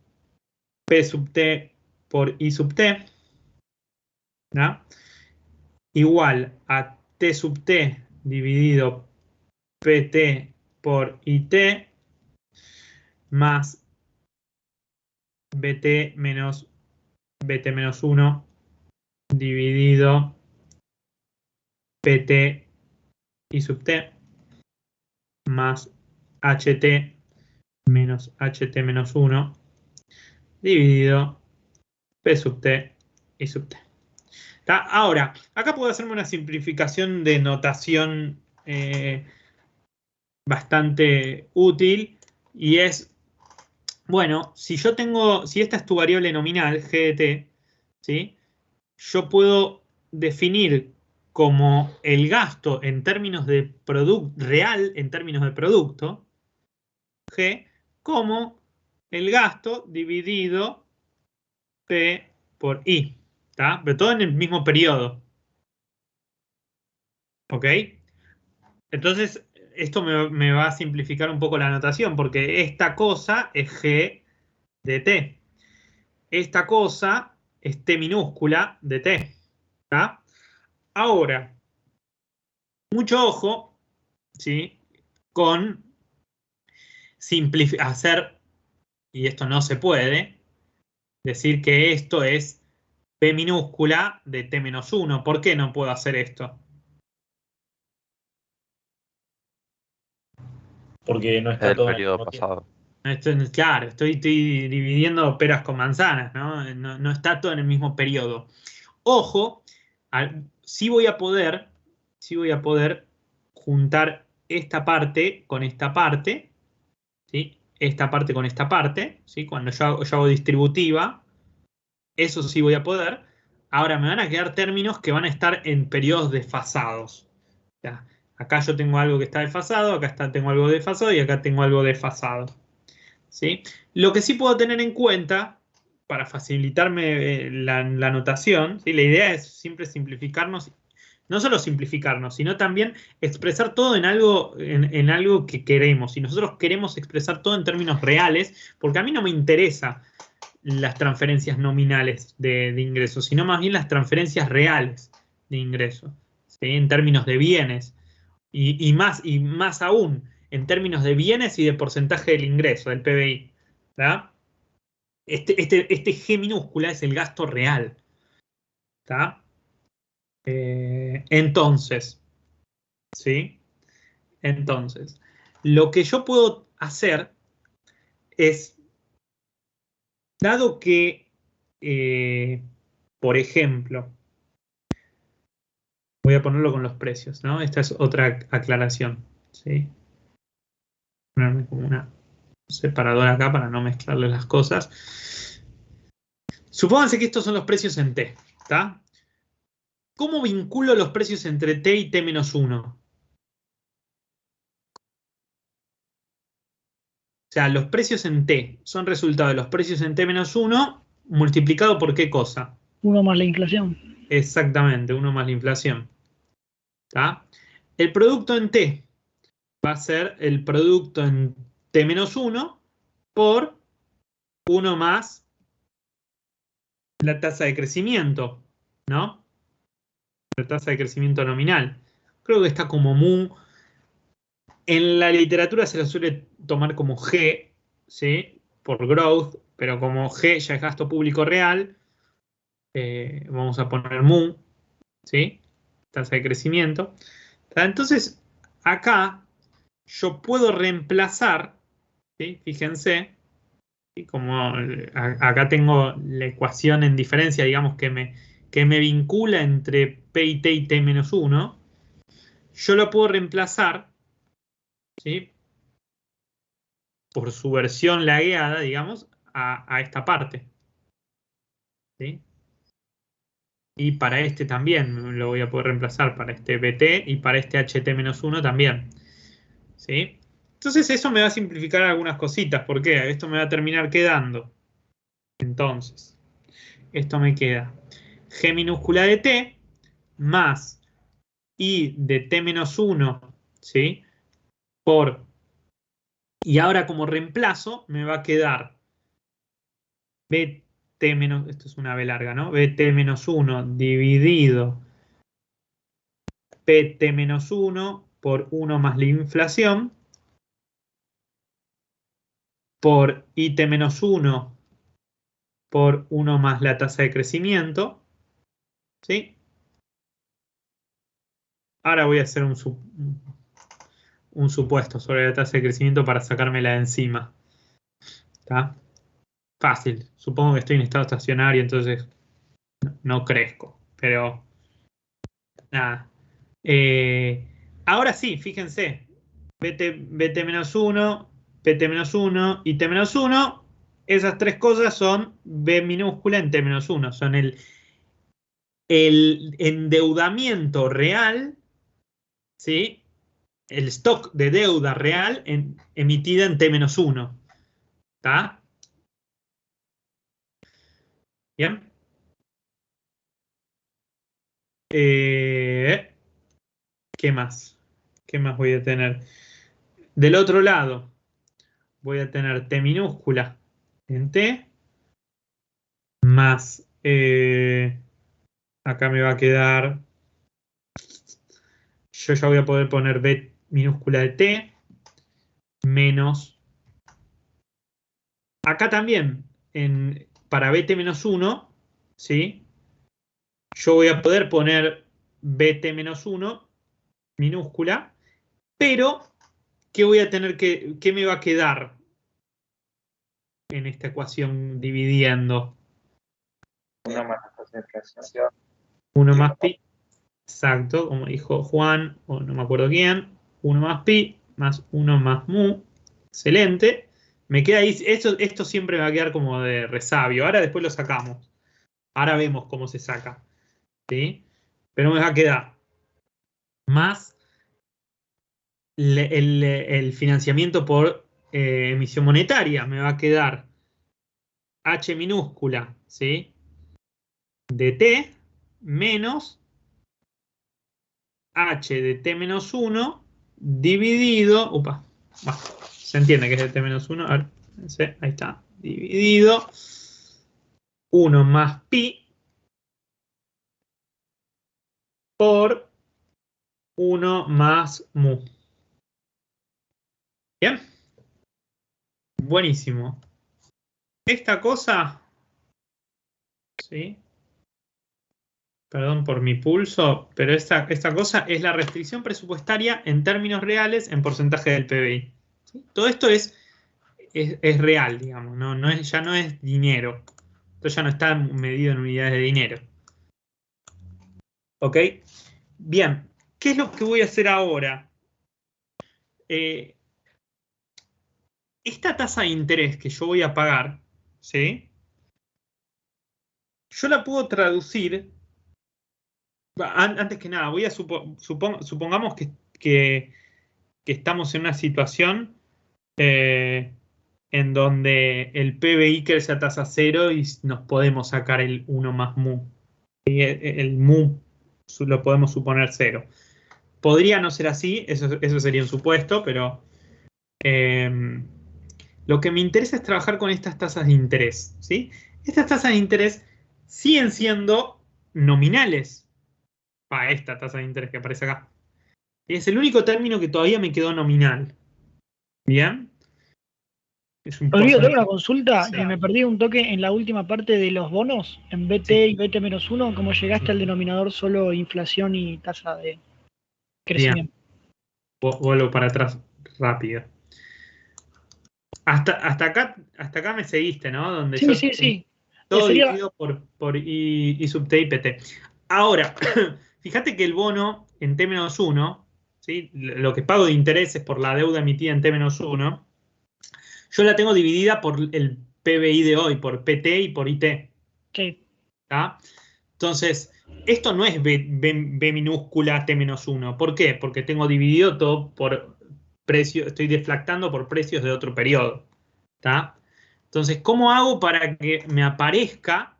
P sub T por I sub T, ¿no? Igual a T sub T dividido PT por IT más BT menos 1 dividido PT I sub T más HT menos HT menos 1 dividido P sub T I sub T. ¿Tá? Ahora, acá puedo hacerme una simplificación de notación bastante útil y es, bueno, si esta es tu variable nominal, G de T, ¿sí? Yo puedo definir como el gasto en términos de producto real, en términos de producto, G, como el gasto dividido P por I. ¿Tá? Pero todo en el mismo periodo. ¿Ok? Entonces, esto me va a simplificar un poco la notación, porque esta cosa es G de T. Esta cosa es T minúscula de T. ¿Tá? Ahora, mucho ojo, ¿sí? Con hacer, y esto no se puede, decir que esto es P minúscula de T-1. ¿Por qué no puedo hacer esto? Porque no está El todo periodo pasado. Claro, estoy dividiendo peras con manzanas, ¿no? No está todo en el mismo periodo. Ojo, sí voy a poder juntar esta parte con esta parte, ¿sí? Esta parte con esta parte, ¿sí? Cuando yo hago distributiva, eso sí voy a poder. Ahora me van a quedar términos que van a estar en periodos desfasados. Ya. Acá yo tengo algo que está desfasado, acá tengo algo desfasado y acá tengo algo desfasado. ¿Sí? Lo que sí puedo tener en cuenta, para facilitarme la notación, ¿sí? La idea es siempre simplificarnos, no solo simplificarnos, sino también expresar todo en algo que queremos. Y nosotros queremos expresar todo en términos reales, porque a mí no me interesa las transferencias nominales de ingresos, sino más bien las transferencias reales de ingresos, ¿sí? En términos de bienes. Y más aún, en términos de bienes y de porcentaje del ingreso, del PBI. ¿Tá? Este G minúscula es el gasto real. ¿Tá? Entonces, ¿sí? Entonces, lo que yo puedo hacer es, dado que, por ejemplo, voy a ponerlo con los precios, ¿no? Esta es otra aclaración, ¿sí? Ponerme como una separadora acá para no mezclarle las cosas. Supónganse que estos son los precios en T, ¿tá? ¿Cómo vinculo los precios entre T y T-1? O sea, los precios en T son resultado de los precios en T-1 multiplicado por ¿qué cosa? 1 más la inflación. Exactamente, 1 más la inflación. ¿Tá? El producto en T va a ser el producto en T-1 por 1 más la tasa de crecimiento, ¿no? La tasa de crecimiento nominal. Creo que está como mu. En la literatura se lo suele tomar como G, ¿sí? Por growth, pero como G ya es gasto público real, vamos a poner mu, ¿sí? tasa de crecimiento. Entonces, acá yo puedo reemplazar, ¿sí? Fíjense, ¿sí? Como acá tengo la ecuación en diferencia, digamos, que me vincula entre P y T y T menos 1, yo lo puedo reemplazar, ¿sí? Por su versión lagueada, digamos, a esta parte. ¿Sí? Y para este también lo voy a poder reemplazar, para este BT y para este HT-1 también. ¿Sí? Entonces eso me va a simplificar algunas cositas. ¿Por qué? Esto me va a terminar quedando. Entonces, esto me queda G minúscula de T más I de T-1, ¿sí? Y ahora como reemplazo me va a quedar BT menos, esto es una B larga, ¿no? BT-1 dividido PT-1 por 1 más la inflación por IT-1 por 1 más la tasa de crecimiento. ¿Sí? Ahora voy a hacer un supuesto sobre la tasa de crecimiento para sacármela de encima. ¿Está? Fácil. Supongo que estoy en estado estacionario, entonces no crezco. Pero nada. Ahora sí, fíjense. BT-1, PT-1 y T-1. Esas tres cosas son B minúscula en T-1. Son el endeudamiento real, ¿sí? El stock de deuda real emitida en T-1. ¿Está? ¿Bien? ¿Qué más? ¿Qué más voy a tener? Del otro lado, voy a tener T minúscula en T más... acá me va a quedar... Yo ya voy a poder poner B minúscula de T menos... Acá también, para BT-1, ¿sí? Yo voy a poder poner BT-1 minúscula, pero ¿qué voy a tener qué me va a quedar en esta ecuación dividiendo? 1 más la tasa de inflación. 1 más pi, exacto, como dijo Juan, o no me acuerdo quién, 1 más pi más 1 más mu, excelente. Me queda ahí, esto siempre me va a quedar como de resabio, ahora después lo sacamos. Ahora vemos cómo se saca, ¿sí? Pero me va a quedar más el financiamiento por emisión monetaria. Me va a quedar H minúscula, ¿sí? De T menos H de T menos 1 dividido. Upa, se entiende que es de T menos 1. A ver, ahí está. Dividido 1 más pi por 1 más mu. Bien. Buenísimo. Esta cosa, ¿sí? Perdón por mi pulso, pero esta cosa es la restricción presupuestaria en términos reales en porcentaje del PBI. ¿Sí? Todo esto es real, digamos, ya no es dinero. Esto ya no está medido en unidades de dinero. ¿Ok? Bien, ¿qué es lo que voy a hacer ahora? Esta tasa de interés que yo voy a pagar, ¿sí? Yo la puedo traducir. Antes que nada, voy a supongamos que estamos en una situación en donde el PBI crece a tasa cero y nos podemos sacar el 1 más mu. Y el mu lo podemos suponer cero. Podría no ser así, eso sería un supuesto, pero lo que me interesa es trabajar con estas tasas de interés, ¿sí? Estas tasas de interés siguen siendo nominales para esta tasa de interés que aparece acá. Es el único término que todavía me quedó nominal. ¿Bien? Es un Rodrigo, tengo porcentaje. una consulta Sí. que me perdí un toque en la última parte de los bonos, en BT Sí. y BT-1, ¿cómo llegaste al denominador solo inflación y tasa de crecimiento? Vuelvo para atrás rápido. Hasta acá me seguiste, ¿no? Donde Sí, yo sí, sí. todo Sería, dividido por I sub T y PT. Ahora, fíjate que el bono en T-1, ¿sí? Lo que pago de intereses por la deuda emitida en T-1, yo la tengo dividida por el PBI de hoy, por PT y por IT. sí, ¿Tá? Entonces, esto no es B minúscula T-1. ¿Por qué? Porque tengo dividido todo por precio, estoy deflactando por precios de otro periodo. ¿Tá? Entonces, ¿cómo hago para que me aparezca,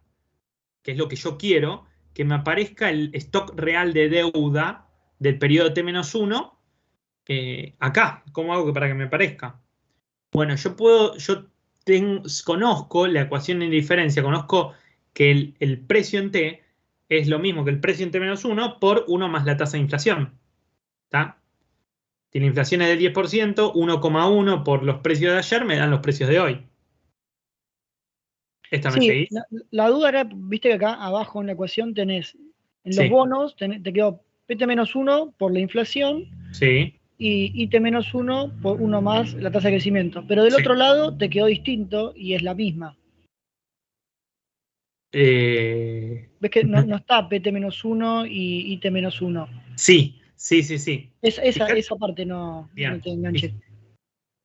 que es lo que yo quiero, que me aparezca el stock real de deuda del periodo T-1 acá? ¿Cómo hago para que me aparezca? Bueno, conozco la ecuación de indiferencia, conozco que el precio en T es lo mismo que el precio en T-1 por 1 más la tasa de inflación. ¿Tá? Si la inflación es del 10%, 1,1 por los precios de ayer me dan los precios de hoy. ¿Esta me sí. seguís? La duda era, viste que acá abajo en la ecuación tenés, en los Sí. bonos, te quedó PT-1 por la inflación Sí. y IT-1 por 1 más la tasa de crecimiento. Pero del Sí. otro lado te quedó distinto y es la misma. ¿Ves que no está PT-1 y IT-1? Sí. Fíjate- Esa parte no Bien. te enganché.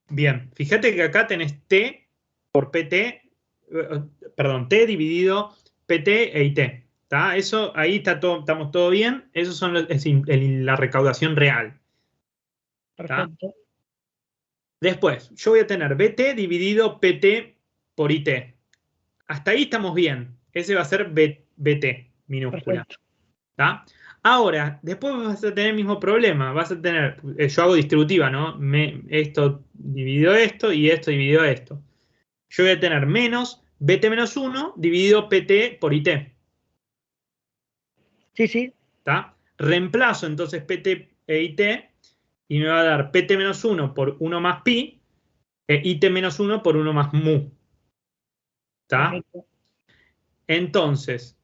Bien, fíjate que acá tenés T por PT, perdón, T dividido PT e IT. ¿Tá? Eso, ahí estamos todo bien. Eso son la recaudación real. ¿Tá? Perfecto. Después, yo voy a tener BT dividido PT por IT. Hasta ahí estamos bien. Ese va a ser BT minúscula. Perfecto. ¿Tá? Ahora, después vas a tener el mismo problema. Vas a tener, yo hago distributiva, ¿no? Esto dividido esto y esto dividido esto. Yo voy a tener menos BT-1 dividido PT por IT. Sí. ¿Tá? Reemplazo entonces PT e IT y me va a dar PT-1 por 1 más pi e IT-1 por 1 más mu. ¿Tá? Perfecto. Entonces,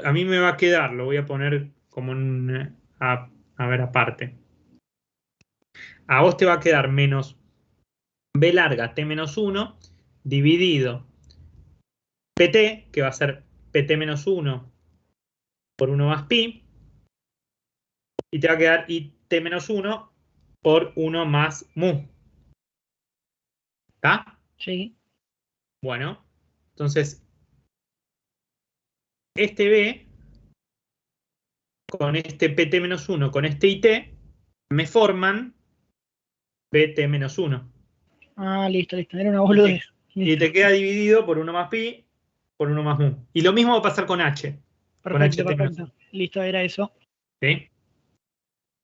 a mí me va a quedar, lo voy a poner como a ver aparte. A vos te va a quedar menos B larga T-1 dividido PT, que va a ser PT-1 por 1 más pi, y te va a quedar IT-1 por 1 más mu. ¿Está? Sí. Bueno, entonces este B con este PT-1 con este IT me forman BT-1. Ah, listo. Era una boludez. Y te queda dividido por 1 más pi por 1 más mu. Y lo mismo va a pasar con H. Con Perfecto. Listo, era eso. ¿Sí?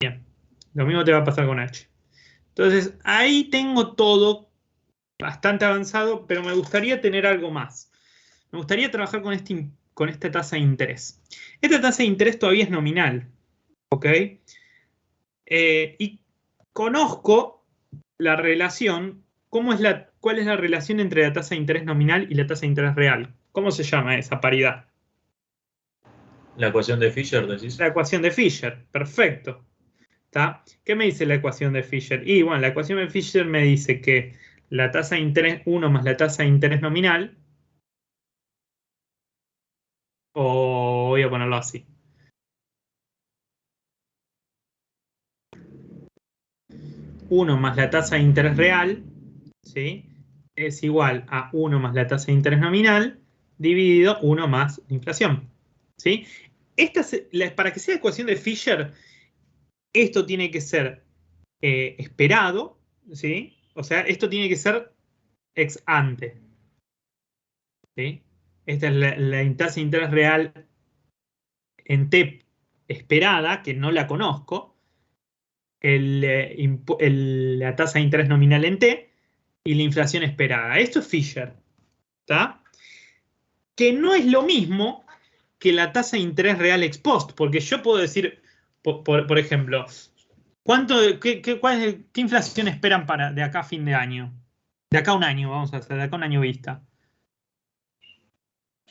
Bien. Lo mismo te va a pasar con H. Entonces, ahí tengo todo bastante avanzado, pero me gustaría tener algo más. Me gustaría trabajar con esta tasa de interés. Esta tasa de interés todavía es nominal. ¿Ok? Y conozco la relación. ¿Cuál es la relación entre la tasa de interés nominal y la tasa de interés real? ¿Cómo se llama esa paridad? La ecuación de Fisher, decís. La ecuación de Fisher. Perfecto. ¿Tá? ¿Qué me dice la ecuación de Fisher? Y bueno, la ecuación de Fisher me dice que la tasa de interés 1 más la tasa de interés nominal, o voy a ponerlo así. Uno más la tasa de interés real, ¿sí? Es igual a 1 más la tasa de interés nominal dividido 1 más la inflación. ¿Sí? Para que sea ecuación de Fisher, esto tiene que ser esperado, ¿sí? O sea, esto tiene que ser ex ante. ¿Sí? Esta es la tasa de interés real en T esperada, que no la conozco. La tasa de interés nominal en T y la inflación esperada. Esto es Fisher. ¿Tá? Que no es lo mismo que la tasa de interés real ex post, porque yo puedo decir, por ejemplo, ¿qué inflación esperan de acá a fin de año? De acá a un año, vamos a hacer, de acá a un año vista.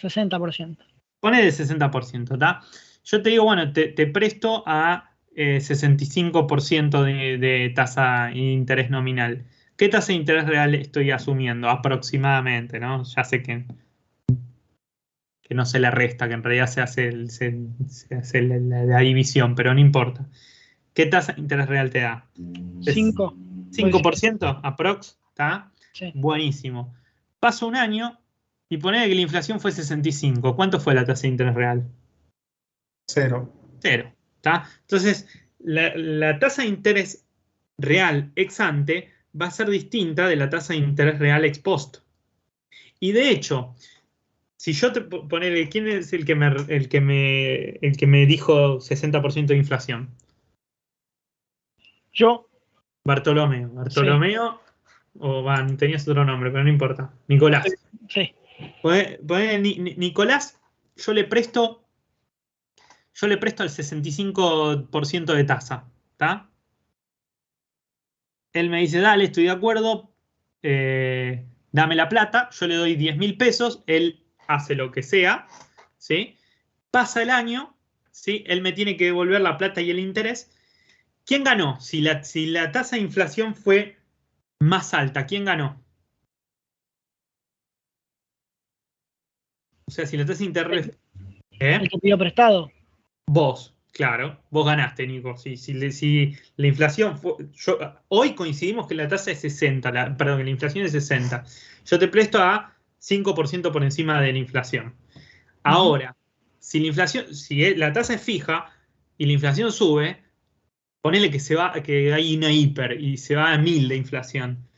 60%. Pone de 60%, ¿está? Yo te digo, bueno, te presto a 65% de tasa de interés nominal. ¿Qué tasa de interés real estoy asumiendo? Aproximadamente, ¿no? Ya sé que no se le resta, que en realidad se hace la división, pero no importa. ¿Qué tasa de interés real te da? 5. 5% aprox, ¿está? Sí. Buenísimo. Pasa un año y ponele que la inflación fue 65. ¿Cuánto fue la tasa de interés real? 0. 0. ¿Está? Entonces, la tasa de interés real ex ante va a ser distinta de la tasa de interés real ex post. Y de hecho, si yo te ponele, ¿quién es el que me dijo 60% de inflación? Yo. Bartolomeo. Bartolomeo, o tenías otro nombre, pero no importa. Nicolás. Sí. Nicolás, yo le presto el 65% de tasa, ¿está? Él me dice, dale, estoy de acuerdo, dame la plata, yo le doy 10.000 pesos, él hace lo que sea, ¿sí? Pasa el año, ¿sí? Él me tiene que devolver la plata y el interés. ¿Quién ganó? Si la tasa de inflación fue más alta, ¿quién ganó? O sea, si la tasa de interés... El que pidió prestado. Vos, claro, vos ganaste, Nico. Si la inflación fue, hoy coincidimos que la tasa es 60, perdón, que la inflación es 60. Yo te presto a 5% por encima de la inflación. Ahora, si la tasa es fija y la inflación sube, ponele que hay una hiper y se va a 1000 de inflación.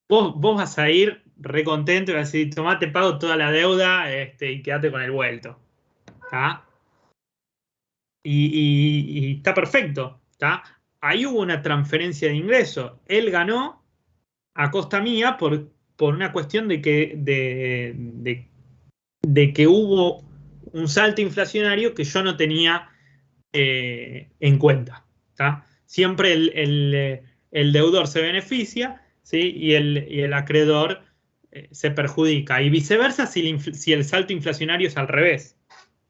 Vos vas a ir recontento y vas a decir, tomá, te pago toda la deuda y quédate con el vuelto. ¿Está? Y está perfecto, ¿está? Ahí hubo una transferencia de ingreso. Él ganó a costa mía por una cuestión de que hubo un salto inflacionario que yo no tenía en cuenta, ¿está? Siempre el deudor se beneficia, ¿sí? y el acreedor se perjudica. Y viceversa si el salto inflacionario es al revés,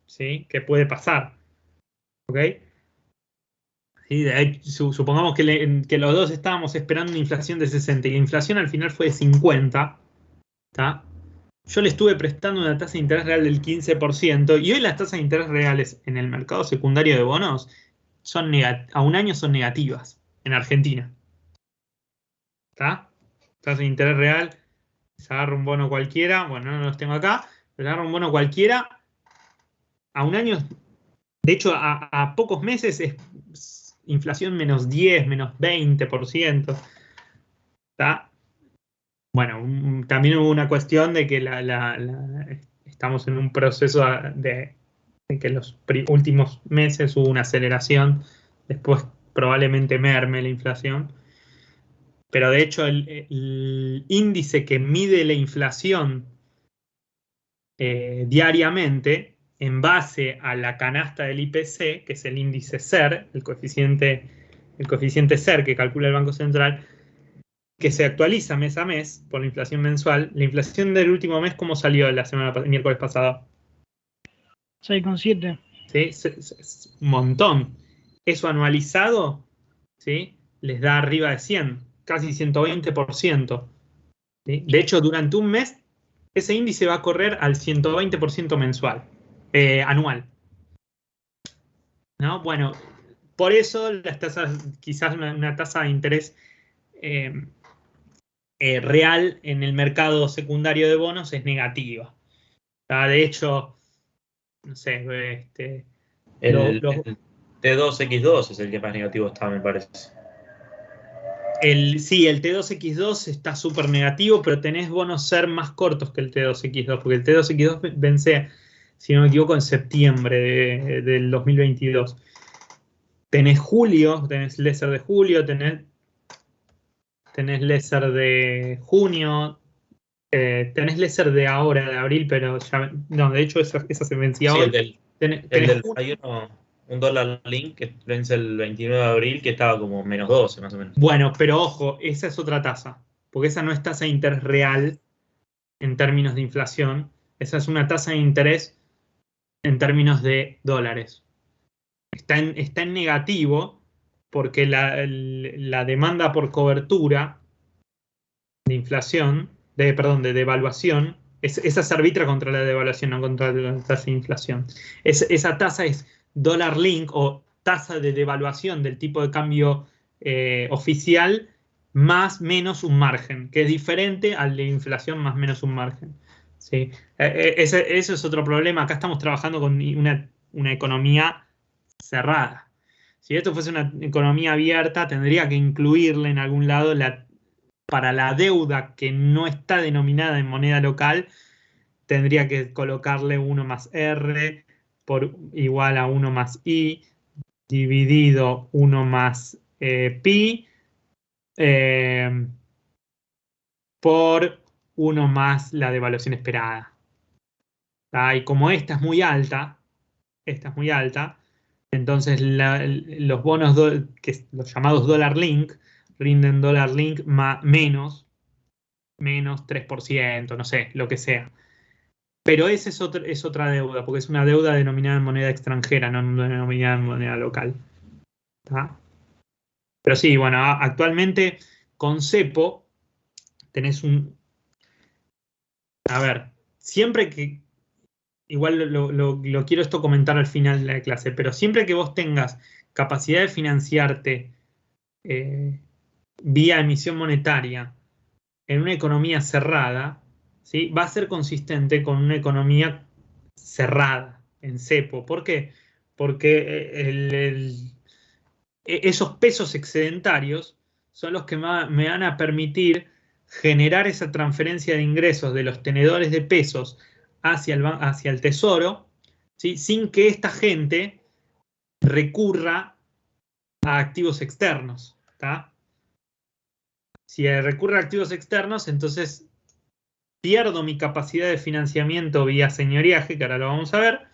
¿sí? Que puede pasar. ¿Ok? Sí, supongamos que los dos estábamos esperando una inflación de 60 y la inflación al final fue de 50. ¿Tá? Yo le estuve prestando una tasa de interés real del 15% y hoy las tasas de interés reales en el mercado secundario de bonos a un año son negativas en Argentina. ¿Tá? Tasa de interés real, se agarra un bono cualquiera, bueno, no los tengo acá, pero se agarra un bono cualquiera a un año. De hecho, a pocos meses es inflación menos 10, menos 20%. ¿Está? Bueno, también hubo una cuestión de que estamos en un proceso de que en los últimos meses hubo una aceleración, después probablemente merme la inflación. Pero de hecho el índice que mide la inflación diariamente en base a la canasta del IPC, que es el índice SER, el coeficiente SER que calcula el Banco Central, que se actualiza mes a mes por la inflación mensual. La inflación del último mes, ¿cómo salió el miércoles pasado? 6,7. ¿Sí? Es un montón. Eso anualizado, ¿sí? Les da arriba de 100, casi 120%. ¿Sí? De hecho, durante un mes, ese índice va a correr al 120% mensual. Anual. ¿No? Bueno, por eso las tasas, quizás una tasa de interés real en el mercado secundario de bonos es negativa. De hecho, no sé, El T2X2 es el que más negativo está, me parece. Sí, el T2X2 está súper negativo, pero tenés bonos SER más cortos que el T2X2, porque el T2X2 vence, si no me equivoco, en septiembre del 2022. Tenés julio, tenés Lesser de julio, tenés Lesser de junio, tenés Lesser de ahora, de abril, pero ya, no, de hecho esa se vencía hoy. El del hay un dólar link que vence el 29 de abril que estaba como -12 más o menos. Bueno, pero ojo, esa es otra tasa. porque esa no es tasa de interés real en términos de inflación, esa es una tasa de interés en términos de dólares. Está en negativo porque la demanda por cobertura de inflación, de devaluación, esa se arbitra contra la devaluación, no contra la tasa de inflación. Esa tasa es dólar link o tasa de devaluación del tipo de cambio oficial más menos un margen, que es diferente al de inflación más menos un margen. ¿Sí? Ese es otro problema. Acá estamos trabajando con una economía cerrada. Si esto fuese una economía abierta, tendría que incluirle en algún lado para la deuda que no está denominada en moneda local, tendría que colocarle 1 más R por igual a 1 más I dividido 1 más pi por 1 más la devaluación esperada. Y como esta es muy alta, entonces los bonos, los llamados dólar link, rinden dólar link menos 3%, no sé, lo que sea. Pero esa es otra deuda, porque es una deuda denominada en moneda extranjera, no denominada en moneda local. ¿Tá? Pero sí, bueno, actualmente con cepo tenés a ver, siempre que... Igual lo quiero esto comentar al final de la clase, pero siempre que vos tengas capacidad de financiarte vía emisión monetaria en una economía cerrada, ¿sí? Va a ser consistente con una economía cerrada, en cepo. ¿Por qué? Porque esos pesos excedentarios son los que me van a permitir generar esa transferencia de ingresos de los tenedores de pesos hacia el tesoro, ¿sí? Sin que esta gente recurra a activos externos. ¿Tá? Si recurre a activos externos, entonces pierdo mi capacidad de financiamiento vía señoriaje, que ahora lo vamos a ver.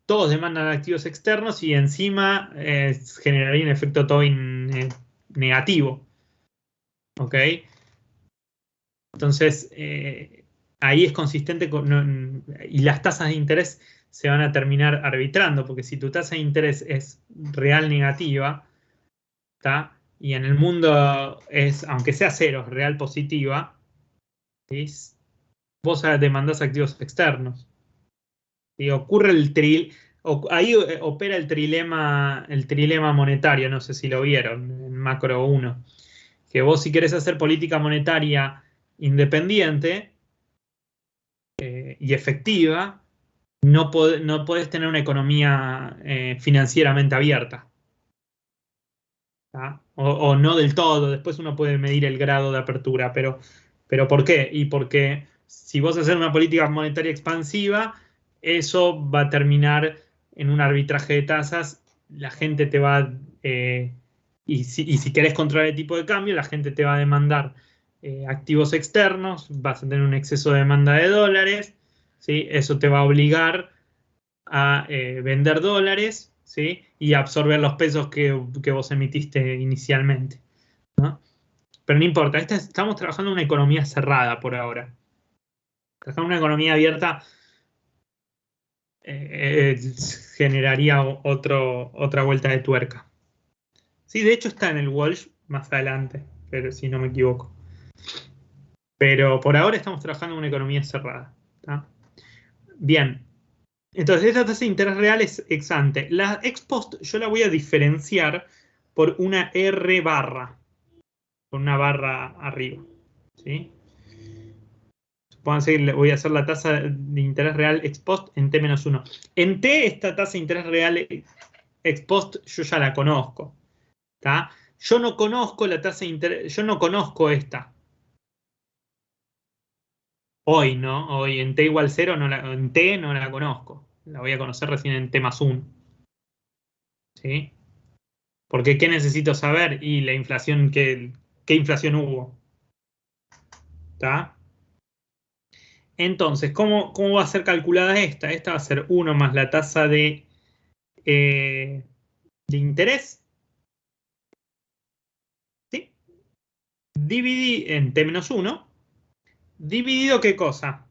Todos demandan activos externos y encima generaría un efecto Tobin negativo. ¿Ok? Entonces, ahí es consistente y las tasas de interés se van a terminar arbitrando, porque si tu tasa de interés es real negativa, ¿tá? Y en el mundo es, aunque sea cero, real positiva, ¿sí? Vos demandás activos externos. Y ocurre ahí opera el trilema monetario, no sé si lo vieron, en Macro 1, que vos si querés hacer política monetaria independiente y efectiva, no podés tener una economía financieramente abierta. ¿Tá? O no del todo, después uno puede medir el grado de apertura, pero ¿por qué? Y porque si vos haces una política monetaria expansiva, eso va a terminar en un arbitraje de tasas, la gente te va, y si querés controlar el tipo de cambio, la gente te va a demandar activos externos, vas a tener un exceso de demanda de dólares, ¿sí? Eso te va a obligar a vender dólares, ¿sí? Y absorber los pesos que vos emitiste inicialmente, ¿no? Pero no importa, estamos trabajando en una economía cerrada por ahora. Trabajar en una economía abierta generaría otra vuelta de tuerca. Sí, de hecho está en el Walsh más adelante, pero si no me equivoco. Pero por ahora estamos trabajando en una economía cerrada. ¿Tá? Bien. Entonces, esta tasa de interés real es ex ante. La ex post yo la voy a diferenciar por una R barra. Por una barra arriba. ¿Sí? Supónganse que voy a hacer la tasa de interés real ex post en T-1. En T, esta tasa de interés real ex post yo ya la conozco. ¿Tá? Yo no conozco la tasa de interés, yo no conozco esta. Hoy, ¿no? Hoy en T igual 0, en T no la conozco. La voy a conocer recién en T+1. ¿Sí? Porque ¿qué necesito saber? Y la inflación, ¿qué inflación hubo? ¿Está? Entonces, ¿cómo va a ser calculada esta? Esta va a ser 1 más la tasa de interés. ¿Sí? en T-1, dividido ¿qué cosa?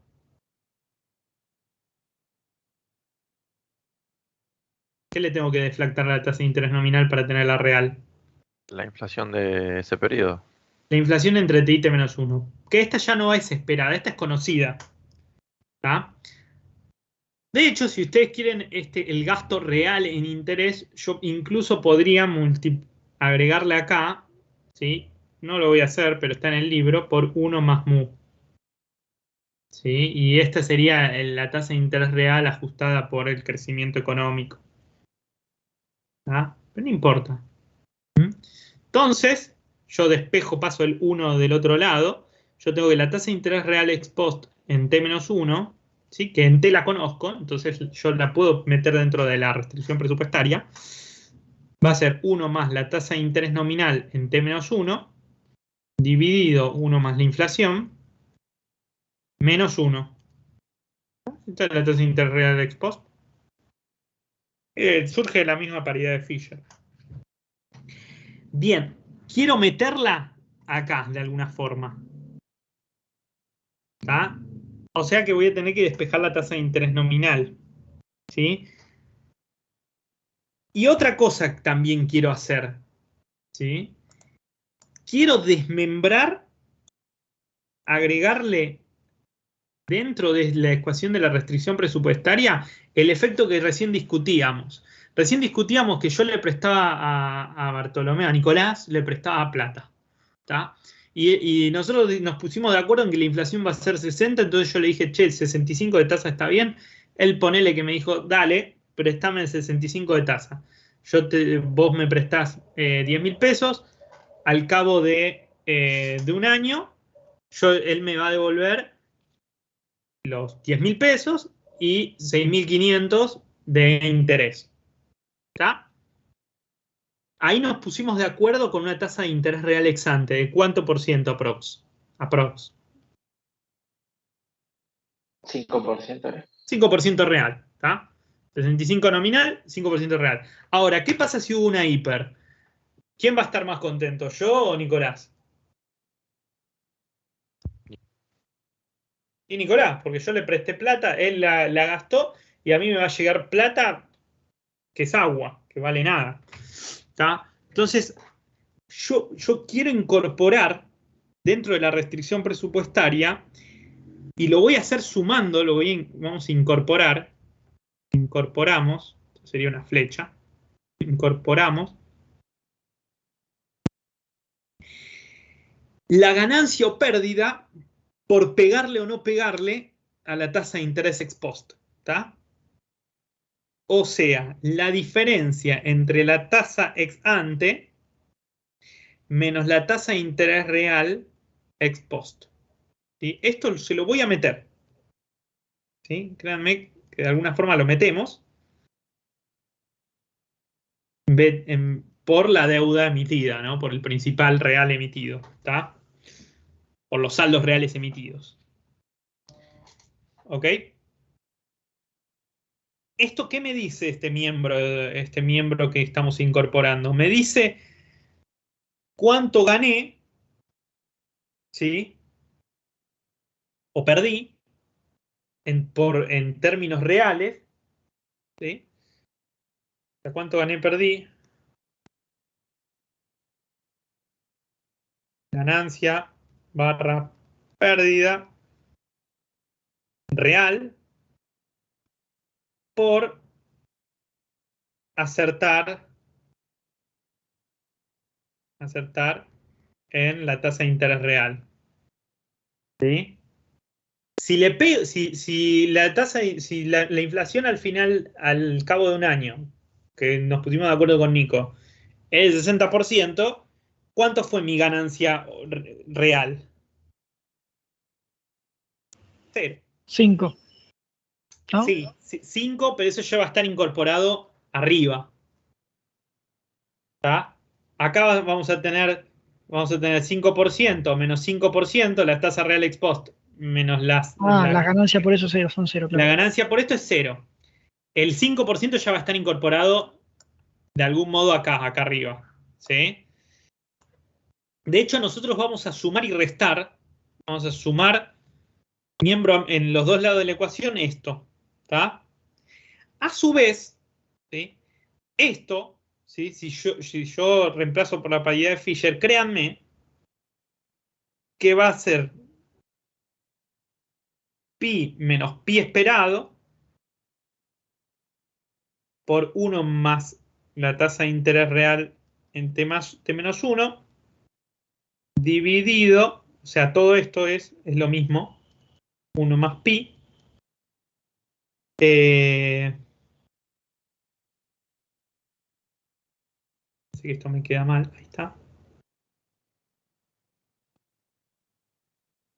¿Qué le tengo que deflactar a la tasa de interés nominal para tenerla real? La inflación de ese periodo. La inflación entre T y T-1. Que esta ya no es esperada, esta es conocida. ¿Tá? De hecho, si ustedes quieren el gasto real en interés, yo incluso podría agregarle acá, ¿sí? No lo voy a hacer, pero está en el libro, por 1 más mu. ¿Sí? Y esta sería la tasa de interés real ajustada por el crecimiento económico. ¿Tá? Pero no importa. Entonces, yo despejo, paso el 1 del otro lado. Yo tengo que la tasa de interés real ex post en T-1, ¿sí? Que en T la conozco, entonces yo la puedo meter dentro de la restricción presupuestaria. Va a ser 1 más la tasa de interés nominal en T-1, dividido 1 más la inflación, menos 1. Esta es la tasa de interés real ex post. Surge de la misma paridad de Fisher. Bien, quiero meterla acá de alguna forma. ¿Tá? O sea que voy a tener que despejar la tasa de interés nominal. ¿Sí? Y otra cosa que también quiero hacer. ¿Sí? Quiero desmembrar, agregarle dentro de la ecuación de la restricción presupuestaria el efecto que recién discutíamos. Recién discutíamos que yo le prestaba a Bartolomé, a Nicolás, le prestaba plata. ¿Tá? Y nosotros nos pusimos de acuerdo en que la inflación va a ser 60, entonces yo le dije, che, el 65 de tasa está bien. Él ponele que me dijo, dale, préstame el 65 de tasa. Vos me prestás 10.000 pesos, al cabo de un año, él me va a devolver los 10.000 pesos y 6.500 de interés. ¿Está? Ahí nos pusimos de acuerdo con una tasa de interés real ex ante. ¿De cuánto por ciento aprox? 5%. 5% real. ¿Tá? 65 nominal, 5% real. Ahora, ¿qué pasa si hubo una hiper? ¿Quién va a estar más contento, yo o Nicolás? Y Nicolás, porque yo le presté plata, él la gastó y a mí me va a llegar plata que es agua, que vale nada. ¿Tá? Entonces, yo quiero incorporar dentro de la restricción presupuestaria y lo voy a hacer sumando, vamos a incorporar. Incorporamos, sería una flecha. Incorporamos la ganancia o pérdida por pegarle o no pegarle a la tasa de interés ex post. ¿Tá? O sea, la diferencia entre la tasa ex ante menos la tasa de interés real ex post. ¿Sí? Esto se lo voy a meter. ¿Sí? Créanme que de alguna forma lo metemos por la deuda emitida, ¿no? Por el principal real emitido. ¿Tá? Por los saldos reales emitidos. ¿Ok? ¿Esto qué me dice este miembro que estamos incorporando? Me dice cuánto gané, ¿sí? O perdí en términos reales, ¿sí? O sea, cuánto gané, perdí. Ganancia barra pérdida real por acertar en la tasa de interés real. ¿Sí? Si la inflación al final, al cabo de un año, que nos pusimos de acuerdo con Nico, es el 60%, ¿cuánto fue mi ganancia real? 0. 5. ¿No? Sí, 5, pero eso ya va a estar incorporado arriba. ¿Tá? Acá vamos a tener 5% menos 5%, la tasa real ex post, menos las ganancias por eso son 0. Claro. La ganancia por esto es 0. El 5% ya va a estar incorporado de algún modo acá arriba. ¿Sí? De hecho, nosotros vamos a sumar y restar. Vamos a sumar miembro en los dos lados de la ecuación esto. ¿Tá? A su vez, ¿sí? Esto, ¿sí? Si yo reemplazo por la paridad de Fisher, créanme que va a ser pi menos pi esperado por 1 más la tasa de interés real en t menos 1 dividido, o sea, todo esto es lo mismo, 1 más pi. Así que esto me queda mal, ahí está.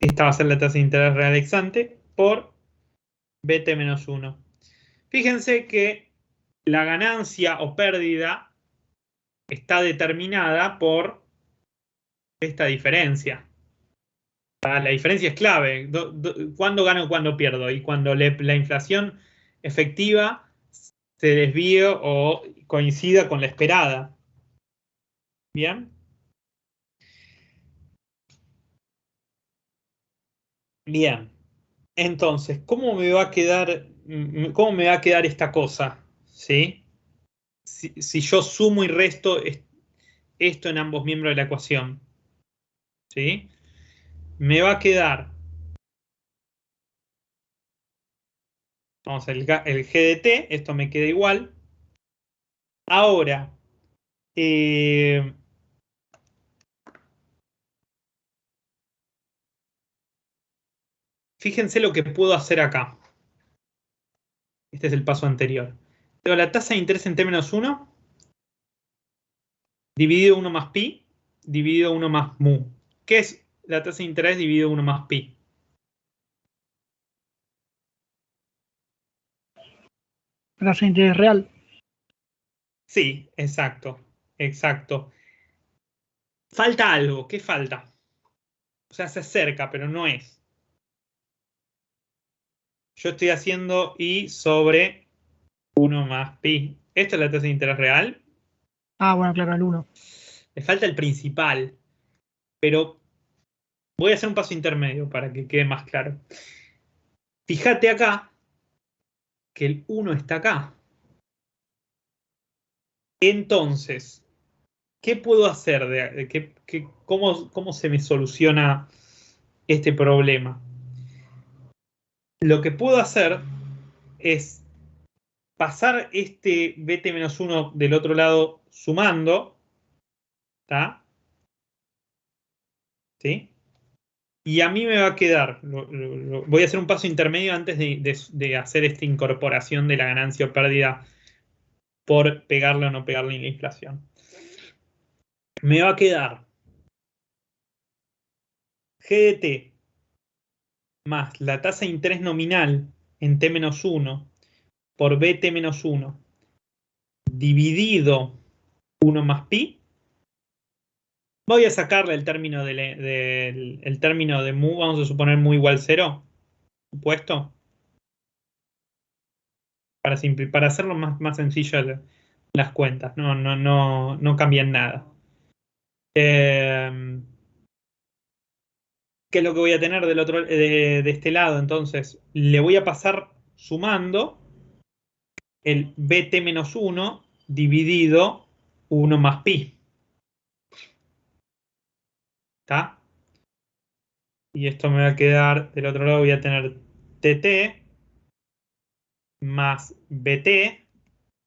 Esta va a ser la tasa de interés real ex ante por bt menos 1. Fíjense que la ganancia o pérdida está determinada por esta diferencia. La diferencia es clave. ¿Cuándo gano y cuándo pierdo? Y cuando la inflación efectiva se desvíe o coincida con la esperada. ¿Bien? Bien. Entonces, ¿cómo me va a quedar esta cosa? ¿Sí? Si yo sumo y resto esto en ambos miembros de la ecuación. ¿Sí? Me va a quedar, vamos, el g de t, esto me queda igual. Ahora, fíjense lo que puedo hacer acá. Este es el paso anterior. Tengo la tasa de interés en t menos 1 dividido 1 más pi dividido 1 más mu. ¿Qué es la tasa de interés dividido 1 más pi? Tasa de interés real. Sí, exacto. Exacto. Falta algo. ¿Qué falta? O sea, se acerca, pero no es. Yo estoy haciendo i sobre 1 más pi. ¿Esta es la tasa de interés real? Ah, bueno, claro, el 1. Le falta el principal. Pero voy a hacer un paso intermedio para que quede más claro. Fíjate acá que el 1 está acá. Entonces, ¿qué puedo hacer? ¿Cómo se me soluciona este problema? Lo que puedo hacer es pasar este bt-1 del otro lado sumando. ¿Está? ¿Sí? Y a mí me va a quedar, voy a hacer un paso intermedio antes de hacer esta incorporación de la ganancia o pérdida por pegarle o no pegarle en la inflación. Me va a quedar g de t más la tasa de interés nominal en t-1 por bt-1 dividido 1 más pi. Voy a sacarle el término el término de mu, vamos a suponer mu igual 0, supuesto. Para hacerlo más sencillo las cuentas, no cambian nada. ¿Qué es lo que voy a tener del otro, de este lado? Entonces, le voy a pasar sumando el bt-1 dividido 1 más pi. ¿Está? Y esto me va a quedar, del otro lado voy a tener tt más bt.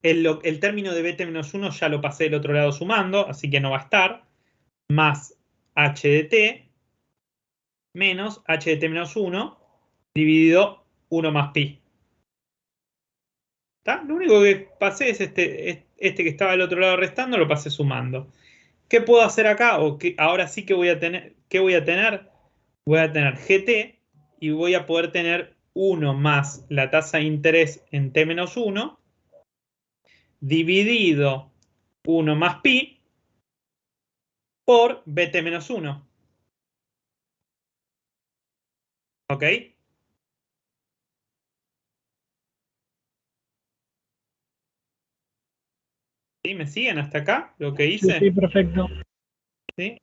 El término de bt-1 ya lo pasé del otro lado sumando, así que no va a estar. Más h de t menos h de t menos 1 dividido 1 más pi. ¿Está? Lo único que pasé es este que estaba del otro lado restando, lo pasé sumando. ¿Qué puedo hacer acá? Ahora sí que voy a tener. ¿Qué voy a tener? Voy a tener gt y voy a poder tener 1 más la tasa de interés en t menos 1 dividido 1 más pi por bt menos 1. ¿Ok? ¿Sí? ¿Me siguen hasta acá? Lo que hice. Sí, perfecto. ¿Sí?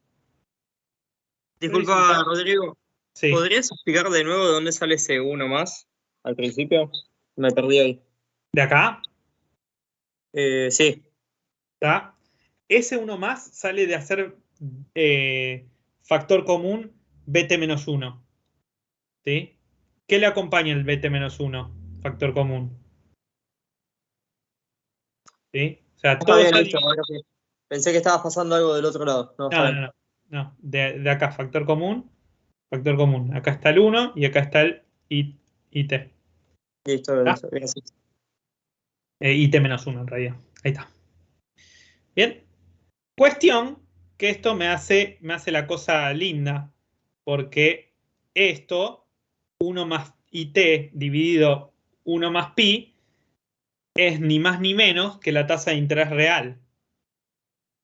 Disculpa, Rodrigo. Sí. ¿Podrías explicar de nuevo de dónde sale ese 1 más al principio? Me perdí ahí. ¿De acá? Sí. ¿Está? Ese 1 más sale de hacer factor común BT-1. ¿Sí? ¿Qué le acompaña el BT-1? Factor común. ¿Sí? O sea, Está todo bien, está listo, ahora sí. Pensé que estabas pasando algo del otro lado. No, está bien. No. De acá, factor común. Factor común. Acá está el 1 y acá está el IT. Listo, ¿Está? gracias. IT-1 en realidad. Ahí está. Bien. Cuestión que esto me hace la cosa linda. Porque esto, 1 más IT dividido 1 más pi, es ni más ni menos que la tasa de interés real.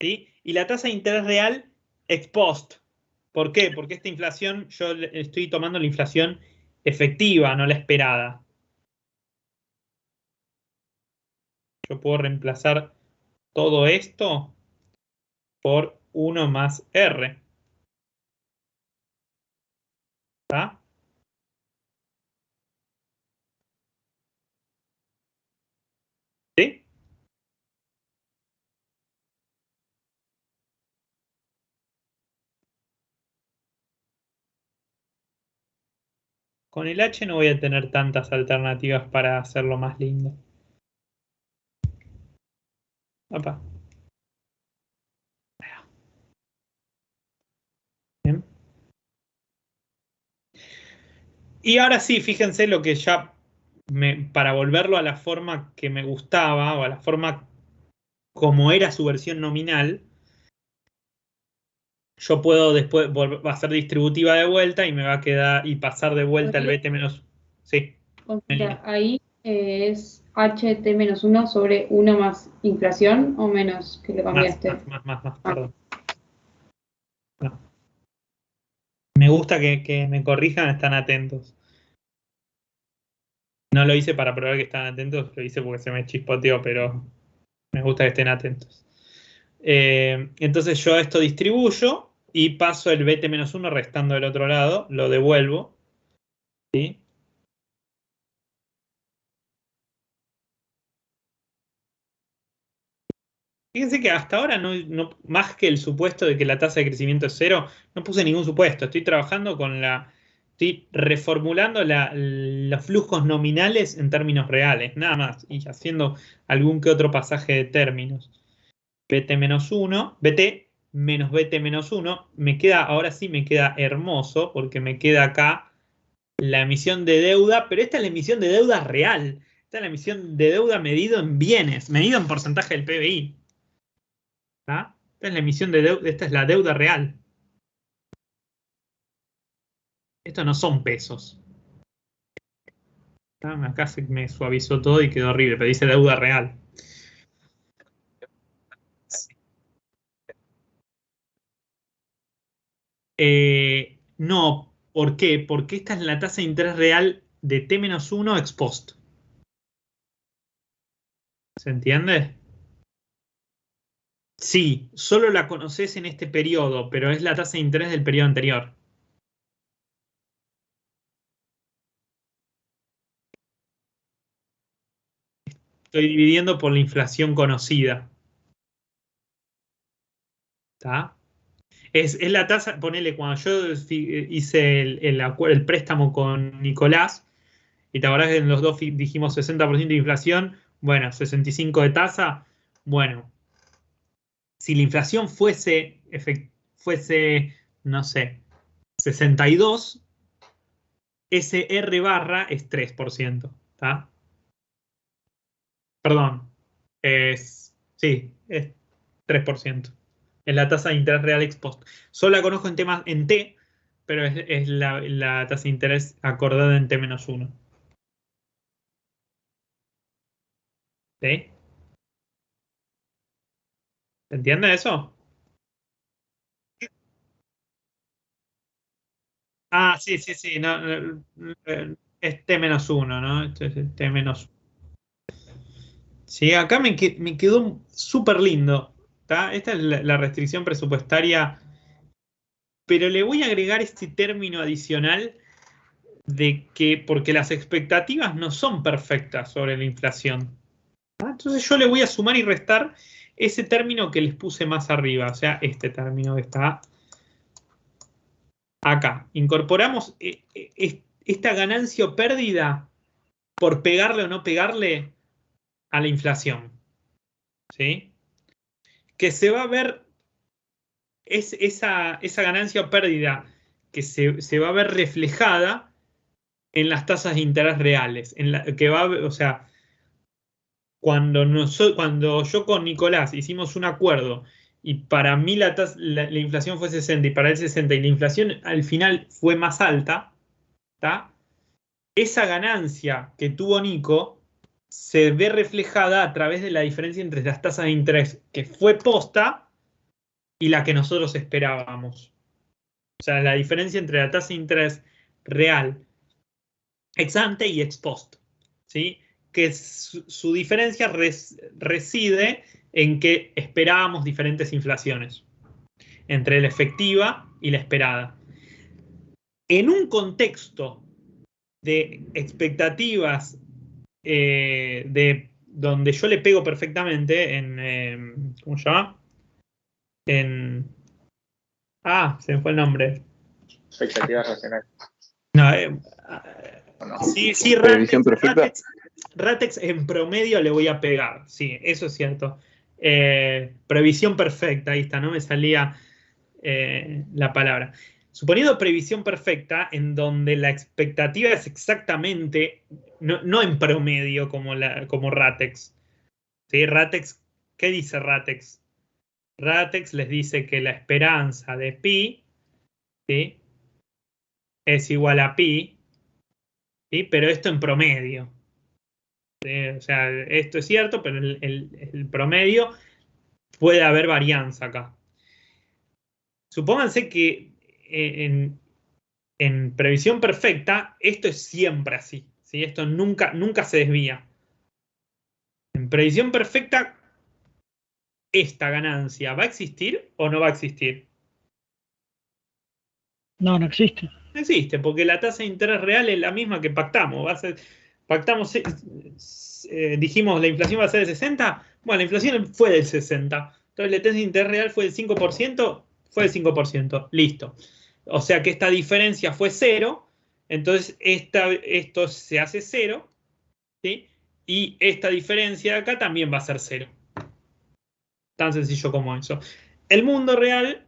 ¿Sí? Y la tasa de interés real ex post. ¿Por qué? Porque esta inflación, yo estoy tomando la inflación efectiva, no la esperada. Yo puedo reemplazar todo esto por 1 más R. ¿Está? ¿Sí? Con el H no voy a tener tantas alternativas para hacerlo más lindo. Opa. Bien. Y ahora sí, fíjense lo que ya, para volverlo a la forma que me gustaba, o a la forma como era su versión nominal, yo puedo después va a ser distributiva de vuelta y me va a quedar y pasar de vuelta el BT menos. Sí. Consulta, ahí es HT-1 sobre 1 más inflación o menos que lo cambiaste. Más, perdón. No. Me gusta que me corrijan, están atentos. No lo hice para probar que están atentos, lo hice porque se me chispoteó, pero me gusta que estén atentos. Entonces yo esto distribuyo y paso el BT-1 restando del otro lado, lo devuelvo. ¿Sí? Fíjense que hasta ahora, más que el supuesto de que la tasa de crecimiento es 0, no puse ningún supuesto. Estoy trabajando estoy reformulando los flujos nominales en términos reales, nada más, y haciendo algún que otro pasaje de términos. BT-1, BT menos BT-1, ahora sí me queda hermoso, porque me queda acá la emisión de deuda, pero esta es la emisión de deuda real. Esta es la emisión de deuda medido en bienes, medido en porcentaje del PBI. ¿Ah? Esta es la emisión de deuda, esta es la deuda real. Estos no son pesos. Acá se me suavizó todo y quedó horrible, pero dice deuda real. No, ¿por qué? Porque esta es la tasa de interés real de T-1 ex post. ¿Se entiende? Sí, solo la conoces en este periodo, pero es la tasa de interés del periodo anterior. Estoy dividiendo por la inflación conocida. ¿Está? Es la tasa, ponele, cuando yo hice el préstamo con Nicolás, y te acordás que en los dos dijimos 60% de inflación, bueno, 65 de tasa, bueno, si la inflación fuese, no sé, 62, ese R barra es 3%, ¿está? Perdón, sí, es 3%. Es la tasa de interés real ex post. Solo la conozco en T, pero es la tasa de interés acordada en T-1. ¿Sí? ¿Se entiende eso? Ah, sí. No, es T-1, ¿no? Este es el T-1. Sí, acá me quedó súper lindo. ¿Tá? Esta es la restricción presupuestaria pero le voy a agregar este término adicional de que porque las expectativas no son perfectas sobre la inflación. Entonces yo le voy a sumar y restar ese término que les puse más arriba, o sea, este término que está acá. Incorporamos esta ganancia o pérdida por pegarle o no pegarle a la inflación. ¿Sí? Que se va a ver esa ganancia o pérdida que se va a ver reflejada en las tasas de interés reales. O sea, cuando yo con Nicolás hicimos un acuerdo y para mí la inflación fue 60 y para él 60 y la inflación al final fue más alta, ¿tá? Esa ganancia que tuvo Nico se ve reflejada a través de la diferencia entre las tasas de interés que fue posta y la que nosotros esperábamos. O sea, la diferencia entre la tasa de interés real ex ante y ex post, ¿sí? Que su diferencia reside en que esperábamos diferentes inflaciones entre la efectiva y la esperada. En un contexto de expectativas de donde yo le pego perfectamente en ¿cómo se llama? Se me fue el nombre. Expectativas racionales. No, No. sí, Previsión perfecta. Ratex en promedio le voy a pegar, sí, eso es cierto. Previsión perfecta, ahí está, no me salía la palabra. Suponiendo previsión perfecta, en donde la expectativa es exactamente, no en promedio como Ratex. ¿Sí? Ratex, ¿qué dice Ratex? Ratex les dice que la esperanza de pi, ¿sí?, es igual a pi, ¿sí?, pero esto en promedio. ¿Sí? O sea, esto es cierto, pero el promedio puede haber varianza acá. Supónganse que en previsión perfecta esto es siempre así, ¿sí? Esto nunca se desvía. En previsión perfecta, ¿esta ganancia va a existir o no va a existir? No existe. No existe, porque la tasa de interés real es la misma que pactamos. Dijimos la inflación va a ser de 60. Bueno, la inflación fue del 60. Entonces la tasa de interés real fue del 5%, fue del 5%. Listo. O sea que esta diferencia fue 0. Entonces esto se hace 0. ¿Sí? Y esta diferencia de acá también va a ser 0. Tan sencillo como eso. El mundo real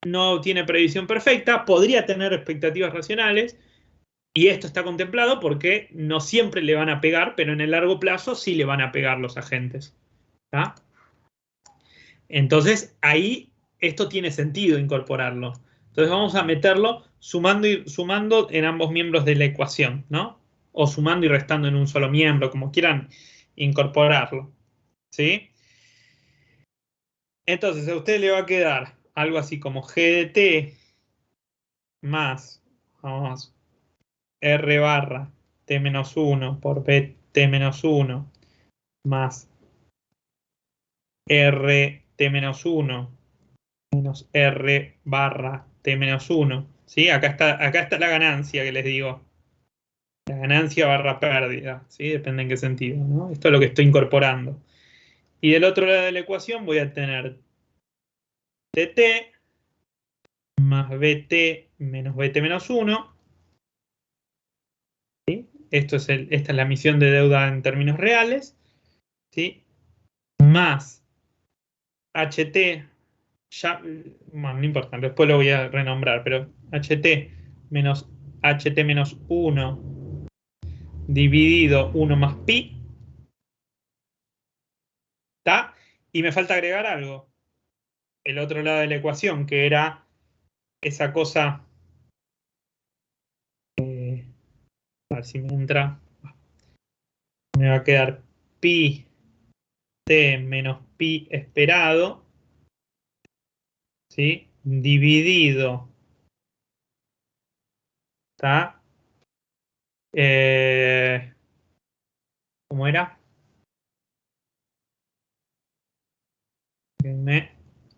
no tiene previsión perfecta, podría tener expectativas racionales, y esto está contemplado porque no siempre le van a pegar, pero en el largo plazo sí le van a pegar los agentes. ¿Tá? Entonces, ahí esto tiene sentido incorporarlo. Entonces vamos a meterlo sumando en ambos miembros de la ecuación, ¿no? O sumando y restando en un solo miembro, como quieran incorporarlo. ¿Sí? Entonces, a usted le va a quedar algo así como G de T más, vamos, R barra T menos 1 por B T menos 1 más R T menos 1 menos R barra T menos 1. ¿Sí? Acá está la ganancia que les digo. La ganancia barra pérdida. ¿Sí? Depende en qué sentido, ¿no? Esto es lo que estoy incorporando. Y del otro lado de la ecuación voy a tener TT más BT menos BT menos 1. ¿Sí? Esta es la emisión de deuda en términos reales. ¿Sí? Más HT, bueno, no importa, después lo voy a renombrar, pero HT menos 1 dividido 1 más pi. ¿Está? Y me falta agregar algo. El otro lado de la ecuación, que era esa cosa. A ver si me entra. Me va a quedar pi t menos pi esperado. ¿Sí? Dividido. ¿Está? ¿Cómo era? Déjenme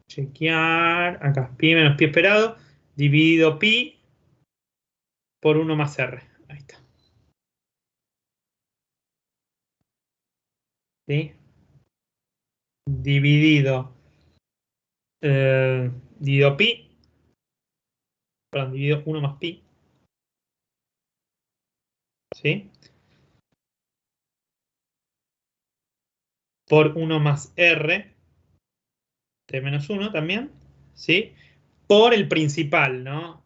chequear. Acá, pi menos pi esperado. dividido pi por 1 más R. Ahí está. ¿Sí? Dividido pi, perdón, dividido 1 más pi. ¿Sí? Por 1 más R, t menos 1 también. ¿Sí? Por el principal, ¿no?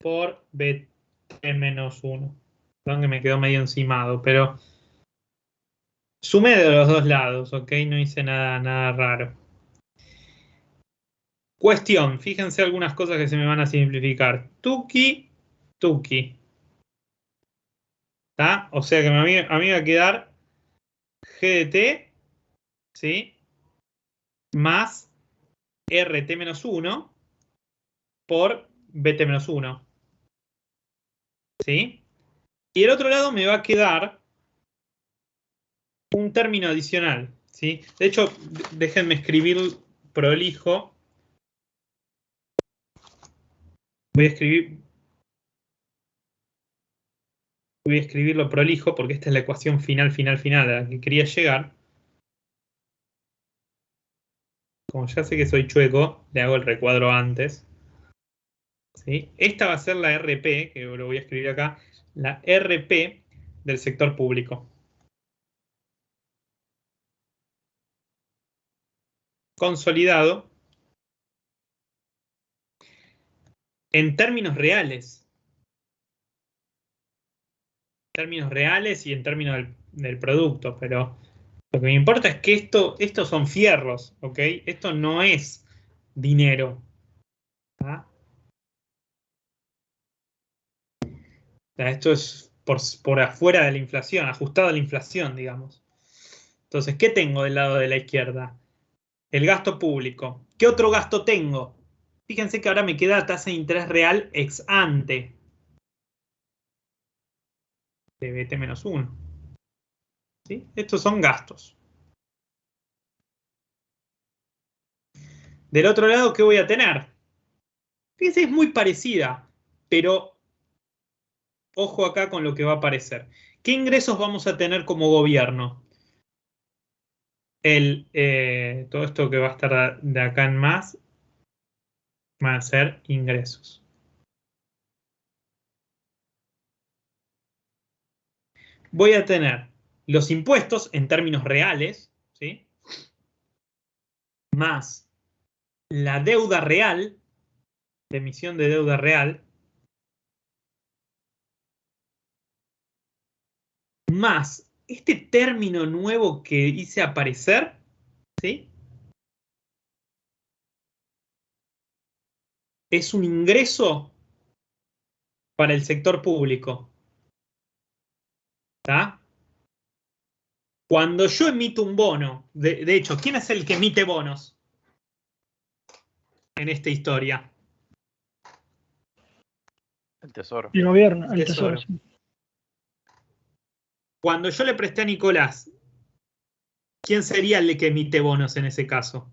Por bt menos 1. Perdón que me quedó medio encimado, pero sumé de los dos lados, ¿ok? No hice nada raro. Cuestión, fíjense algunas cosas que se me van a simplificar. Tuki, tuki. ¿Está? O sea que a mí me va a quedar g de t, ¿sí? Más rt menos 1 por bt menos 1. ¿Sí? Y del otro lado me va a quedar un término adicional, ¿sí? De hecho, déjenme escribir prolijo. Voy a escribirlo prolijo porque esta es la ecuación final a la que quería llegar. Como ya sé que soy chueco, le hago el recuadro antes. ¿Sí? Esta va a ser la RP, que lo voy a escribir acá, la RP del sector público. Consolidado en términos reales. Términos reales y en términos del producto, pero lo que me importa es que estos son fierros, ¿ok? Esto no es dinero. ¿Ah? O sea, esto es por afuera de la inflación, ajustado a la inflación, digamos. Entonces, ¿qué tengo del lado de la izquierda? El gasto público. ¿Qué otro gasto tengo? Fíjense que ahora me queda tasa de interés real ex ante de BT menos 1. ¿Sí? Estos son gastos. Del otro lado, ¿qué voy a tener? Fíjense, es muy parecida, pero ojo acá con lo que va a aparecer. ¿Qué ingresos vamos a tener como gobierno? Todo esto que va a estar de acá en más van a ser ingresos. Voy a tener los impuestos en términos reales, ¿sí? Más la deuda real, la emisión de deuda real, más este término nuevo que hice aparecer, ¿sí? Es un ingreso para el sector público. ¿Está? Cuando yo emito un bono, de hecho, ¿quién es el que emite bonos en esta historia? El tesoro. El gobierno, el Tesoro. tesoro. Sí. Cuando yo le presté a Nicolás, ¿quién sería el que emite bonos en ese caso?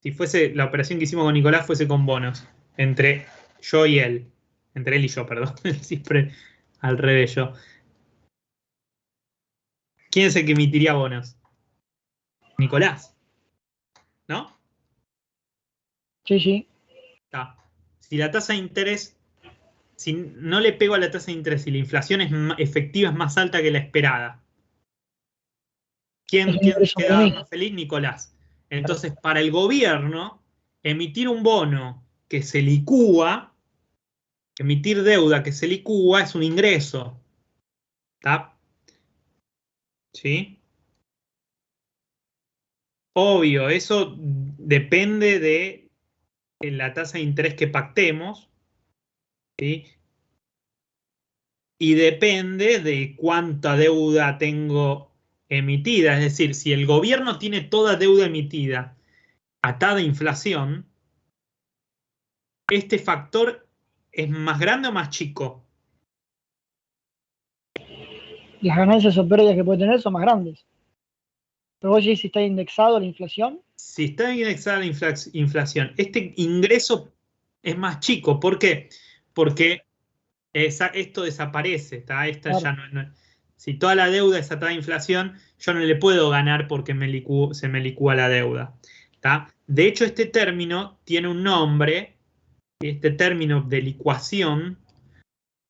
Si fuese la operación que hicimos con Nicolás fuese con bonos, entre yo y él. Entre él y yo, perdón. Siempre al revés yo. ¿Quién es el que emitiría bonos? Nicolás. ¿No? Sí, sí. Está. Si la tasa de interés, si no le pego a la tasa de interés y la inflación efectiva es más alta que la esperada, ¿quién queda más feliz? Nicolás. Entonces, para el gobierno, emitir un bono que se licúa, emitir deuda que se licúa es un ingreso. ¿Está? ¿Sí? Obvio, eso depende de la tasa de interés que pactemos, ¿sí? Y depende de cuánta deuda tengo emitida. Es decir, si el gobierno tiene toda deuda emitida atada a inflación, ¿este factor es más grande o más chico? Las ganancias o pérdidas que puede tener son más grandes. Pero vos decís si está indexado a la inflación. si está indexada la inflación, este ingreso es más chico. ¿Por qué? Porque esto desaparece. Claro. Ya si toda la deuda es atada a inflación, yo no le puedo ganar porque se me licúa la deuda. ¿Tá? De hecho, este término tiene un nombre. Este término de licuación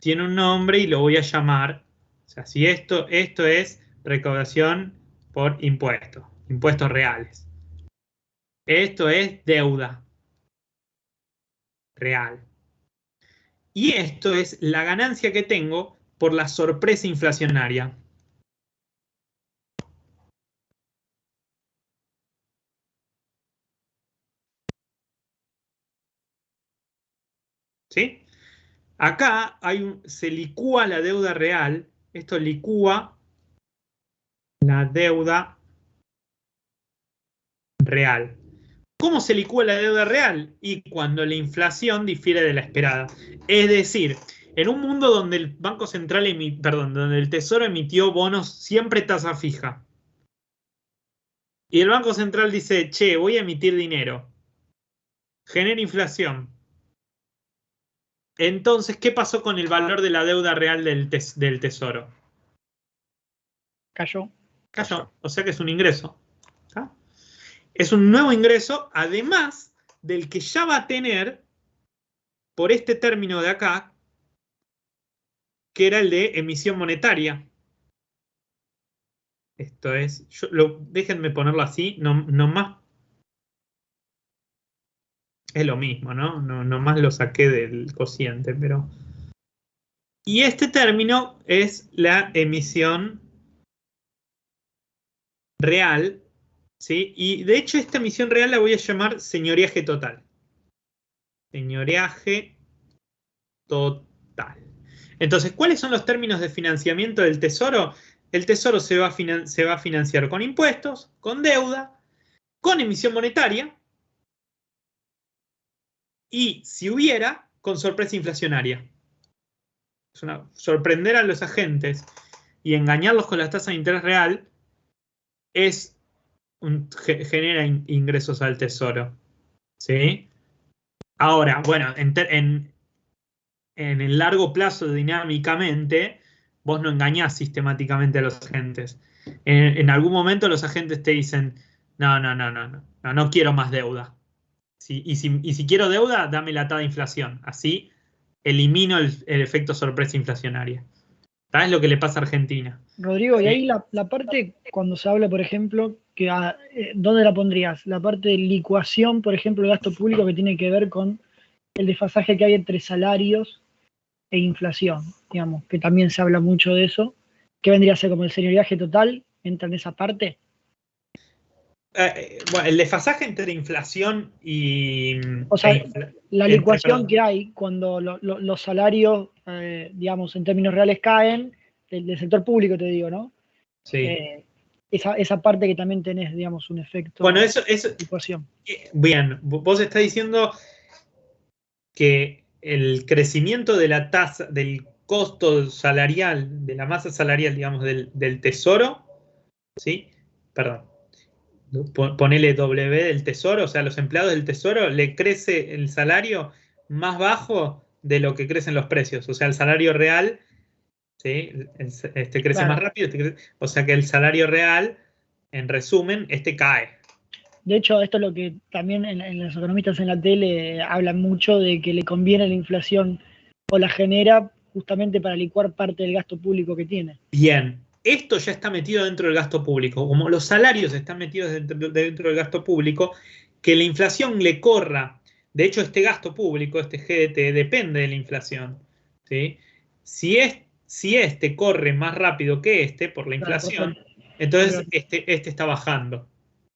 tiene un nombre y lo voy a llamar. O sea, si esto es recaudación por impuestos reales. Esto es deuda real. Y esto es la ganancia que tengo por la sorpresa inflacionaria. ¿Sí? Acá se licúa la deuda real. Esto licúa la deuda real. ¿Cómo se licúa la deuda real? Y cuando la inflación difiere de la esperada. Es decir, en un mundo donde el Banco Central donde el Tesoro emitió bonos siempre tasa fija. Y el Banco Central dice, che, voy a emitir dinero. Genera inflación. Entonces, ¿qué pasó con el valor de la deuda real del Tesoro? Cayó. Cayó. O sea que es un ingreso. ¿Tá? Es un nuevo ingreso, además del que ya va a tener por este término de acá, que era el de emisión monetaria. Esto es, déjenme ponerlo así, no más. Es lo mismo, ¿no? No más lo saqué del cociente, pero. Y este término es la emisión real, ¿sí? Y de hecho esta emisión real la voy a llamar señoreaje total. Señoreaje total. Entonces, ¿cuáles son los términos de financiamiento del Tesoro? El Tesoro se va a financiar con impuestos, con deuda, con emisión monetaria y, si hubiera, con sorpresa inflacionaria. Sorprender a los agentes y engañarlos con las tasas de interés real genera ingresos al Tesoro. ¿Sí? Ahora, bueno, en el largo plazo, dinámicamente, vos no engañás sistemáticamente a los agentes. En algún momento los agentes te dicen, no quiero más deuda. Y si quiero deuda, dame la atada de inflación. Así elimino el efecto sorpresa inflacionaria. ¿Sabes lo que le pasa a Argentina? Rodrigo, Sí. y ahí la parte, cuando se habla, por ejemplo, que ¿dónde la pondrías? La parte de licuación, por ejemplo, del gasto público, que tiene que ver con el desfasaje que hay entre salarios e inflación, digamos, que también se habla mucho de eso. ¿Qué vendría a ser como el señoreaje total? ¿Entra en esa parte? Bueno, el desfasaje entre inflación y... O sea, la licuación que hay cuando los salarios, digamos, en términos reales caen, del sector público te digo, ¿no? Sí. Esa parte que también tenés, digamos, un efecto bueno, eso licuación. Bien, vos estás diciendo que el crecimiento de la tasa, del costo salarial, de la masa salarial, digamos, del Tesoro, ¿sí? Perdón. Ponele W del Tesoro, o sea, a los empleados del Tesoro le crece el salario más bajo de lo que crecen los precios. O sea, el salario real, ¿sí? Crece Claro. más rápido. O sea que el salario real, en resumen, cae. De hecho, esto es lo que también en los economistas en la tele hablan mucho de que le conviene la inflación o la genera justamente para licuar parte del gasto público que tiene. Bien. Esto ya está metido dentro del gasto público. Como los salarios están metidos dentro del gasto público, que la inflación le corra. De hecho, este gasto público, este GDT, depende de la inflación. ¿Sí? Si este corre más rápido que por la inflación, Claro, entonces este está bajando.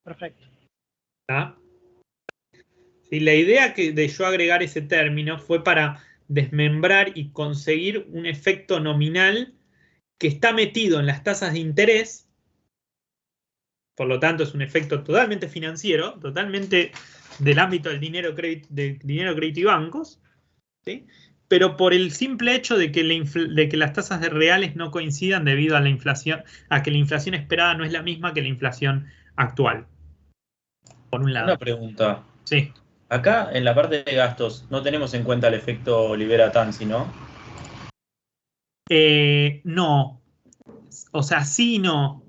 Perfecto. ¿Tá? ¿Sí? La idea de yo agregar ese término fue para desmembrar y conseguir un efecto nominal que está metido en las tasas de interés, por lo tanto es un efecto totalmente financiero, totalmente del ámbito del dinero, crédito y bancos, ¿sí? Pero por el simple hecho de que las tasas de reales no coincidan debido a la inflación, a que la inflación esperada no es la misma que la inflación actual. por un lado. Una pregunta. Sí. Acá en la parte de gastos no tenemos en cuenta el efecto Libera-Tanzi, ¿no? No. O sea, sí y no.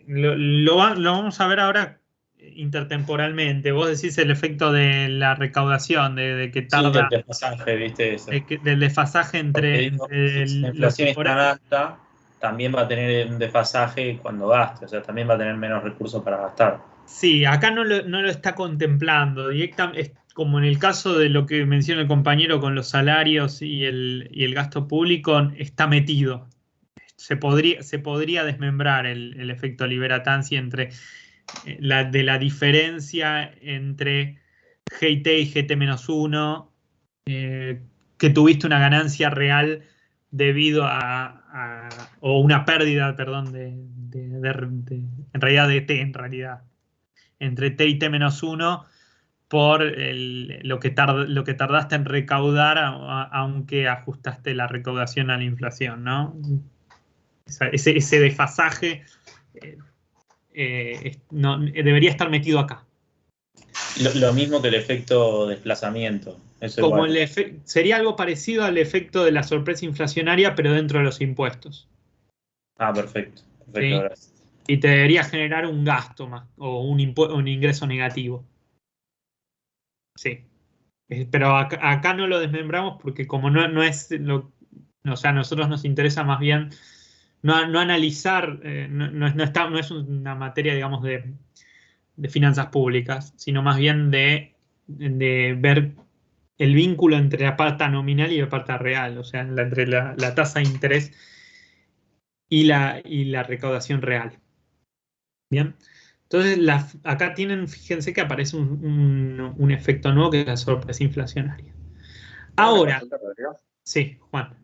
Lo vamos a ver ahora intertemporalmente. Vos decís el efecto de la recaudación, de que Sí, tarda, el desfasaje, ¿viste eso? del desfasaje Porque entre, digo, entre si la lo inflación que es tan alta, también va a tener un desfasaje cuando gaste, o sea, también va a tener menos recursos para gastar. Sí, acá no lo está contemplando. Es como en el caso de lo que menciona el compañero con los salarios y el gasto público, está metido. Se podría desmembrar el efecto Libera-Tanzi entre de la diferencia entre GT y GT-1, que tuviste una ganancia real debido o una pérdida, perdón, en realidad de T, en realidad, entre T y T-1 por lo que tardaste en recaudar, aunque ajustaste la recaudación a la inflación, ¿no? Ese desfasaje debería estar metido acá. Lo mismo que el efecto desplazamiento. Eso Como igual. sería algo parecido al efecto de la sorpresa inflacionaria, pero dentro de los impuestos. Ah, perfecto. Perfecto, ¿Sí? gracias. Y te debería generar un gasto más o un ingreso negativo. Sí. Pero acá no lo desmembramos porque como no es o sea, a nosotros nos interesa más bien no analizar, no es una materia, digamos, de finanzas públicas, sino más bien de ver el vínculo entre la parte nominal y la parte real, o sea, entre la tasa de interés y la recaudación real. Bien. Entonces, acá fíjense que aparece un efecto nuevo que es la sorpresa inflacionaria. Ahora, Consulta, Rodrigo. sí, Juan.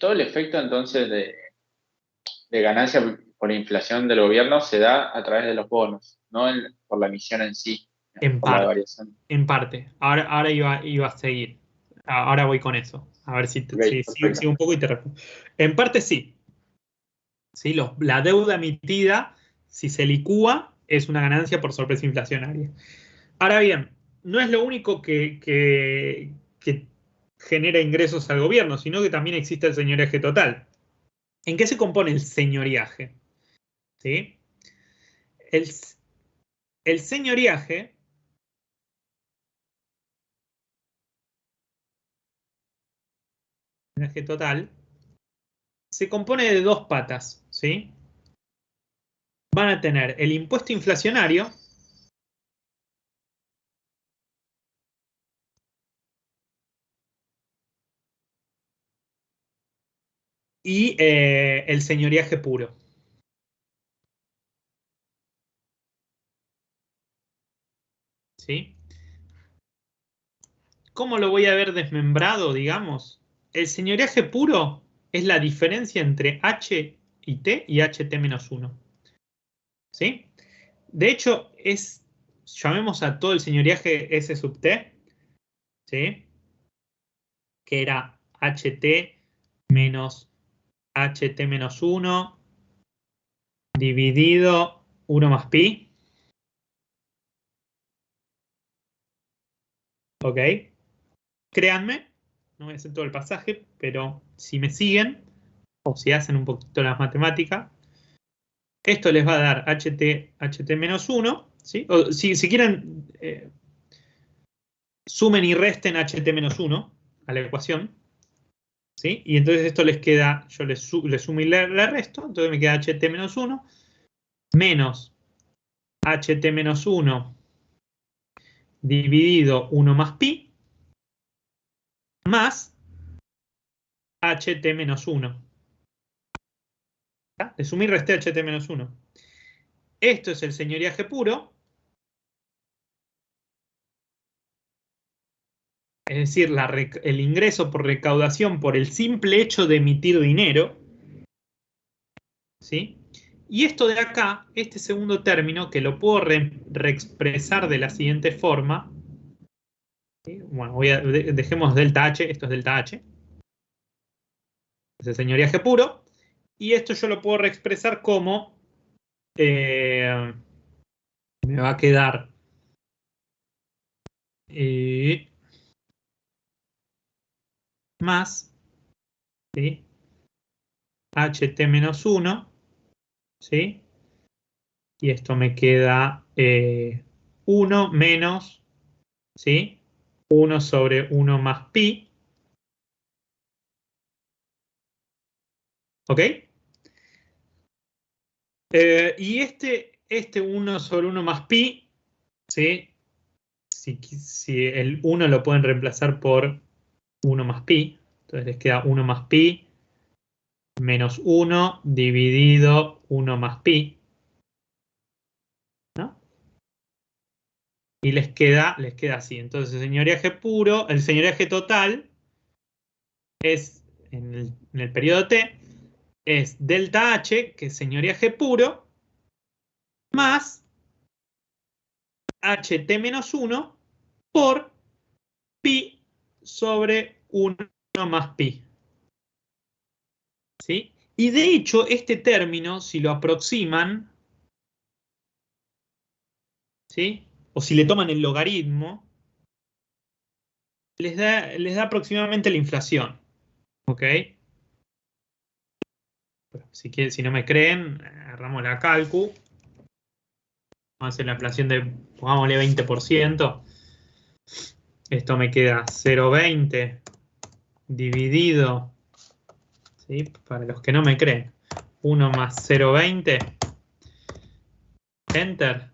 Todo el efecto entonces de ganancia por inflación del gobierno se da a través de los bonos, no por la emisión en sí, En por la parte. variación. En parte. Ahora iba a seguir. Ahora voy con eso. A ver si Ok, perfecto. sigo un poco y te respondo. En parte sí. ¿Sí? La deuda emitida, si se licúa, es una ganancia por sorpresa inflacionaria. Ahora bien, no es lo único que genera ingresos al gobierno, sino que también existe el señoriaje total. ¿En qué se compone el señoriaje? ¿Sí? El señoriaje total se compone de dos patas, ¿sí? Van a tener el impuesto inflacionario y el señoriaje puro. ¿Sí? ¿Cómo lo voy a ver desmembrado, digamos? El señoriaje puro es la diferencia entre H y T y HT-1. ¿Sí? De hecho, llamemos a todo el señoriaje S sub T, ¿sí? Que era HT menos HT-1 dividido 1 más pi. ¿Ok? Créanme, no voy a hacer todo el pasaje, pero si me siguen o si hacen un poquito las matemáticas, esto les va a dar HT-1, ¿sí? O si quieren, sumen y resten HT-1 a la ecuación, ¿sí? Y entonces esto les queda, yo les sumo y le resto, entonces me queda HT-1 menos HT-1 dividido 1 más pi más HT-1. Le sumé y resté HT-1. Esto es el señoriaje puro, es decir, el ingreso por recaudación por el simple hecho de emitir dinero, ¿sí? Y esto de acá, este segundo término, que lo puedo reexpresar de la siguiente forma, ¿sí? Bueno, dejemos delta H, esto es delta H, es el señoriaje puro, y esto yo lo puedo reexpresar como, me va a quedar más, ¿sí? HT menos 1, ¿sí? Y esto me queda 1 menos, ¿sí? 1 sobre 1 más pi. ¿Ok? Y este 1 sobre 1 más pi, ¿sí? Si el 1 lo pueden reemplazar por 1 más pi, entonces les queda 1 más pi menos 1 dividido 1 más pi, ¿no? Y les queda así. Entonces el señoriaje puro, el señoriaje total es, en el periodo T, es delta H, que es señoriaje puro, más HT menos 1 por pi sobre 1 más pi. ¿Sí? Y de hecho, este término, si lo aproximan, ¿sí? O si le toman el logaritmo, les da aproximadamente la inflación. ¿Ok? Si no me creen, agarramos la calcu. Vamos a hacer la inflación de, pongámosle 20%. Esto me queda 0,20 dividido, ¿sí? Para los que no me creen, 1 más 0,20, enter,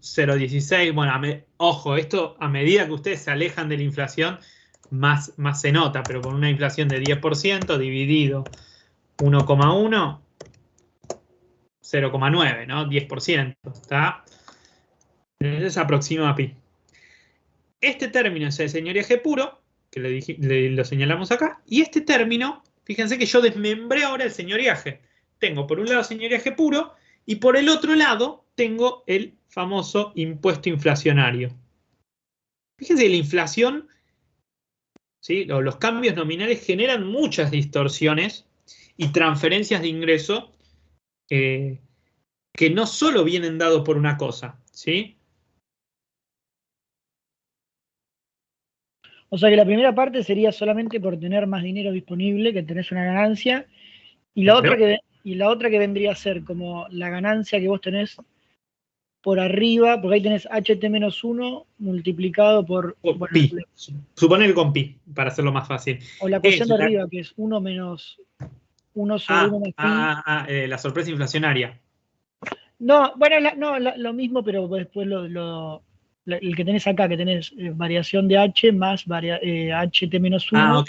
0,16. Bueno, ojo, esto a medida que ustedes se alejan de la inflación, más se nota, pero con una inflación de 10% dividido 1,1, 0,9, ¿no? 10%, ¿está? Entonces aproxima a pi. Este término es el señoriaje puro, que lo señalamos acá, y este término, fíjense que yo desmembré ahora el señoriaje. Tengo por un lado señoriaje puro y por el otro lado tengo el famoso impuesto inflacionario. Fíjense que la inflación, ¿sí? Los cambios nominales generan muchas distorsiones y transferencias de ingreso que no solo vienen dados por una cosa, ¿sí? O sea que la primera parte sería solamente por tener más dinero disponible, que tenés una ganancia, y la otra que vendría a ser como la ganancia que vos tenés por arriba, porque ahí tenés HT-1 multiplicado por pi. Suponer que con pi, para hacerlo más fácil. O la ecuación de arriba, que es 1 menos 1 sobre 1 más pi. La sorpresa inflacionaria. No, bueno, lo mismo, pero después el que tenés acá, que tenés variación de H más HT menos 1.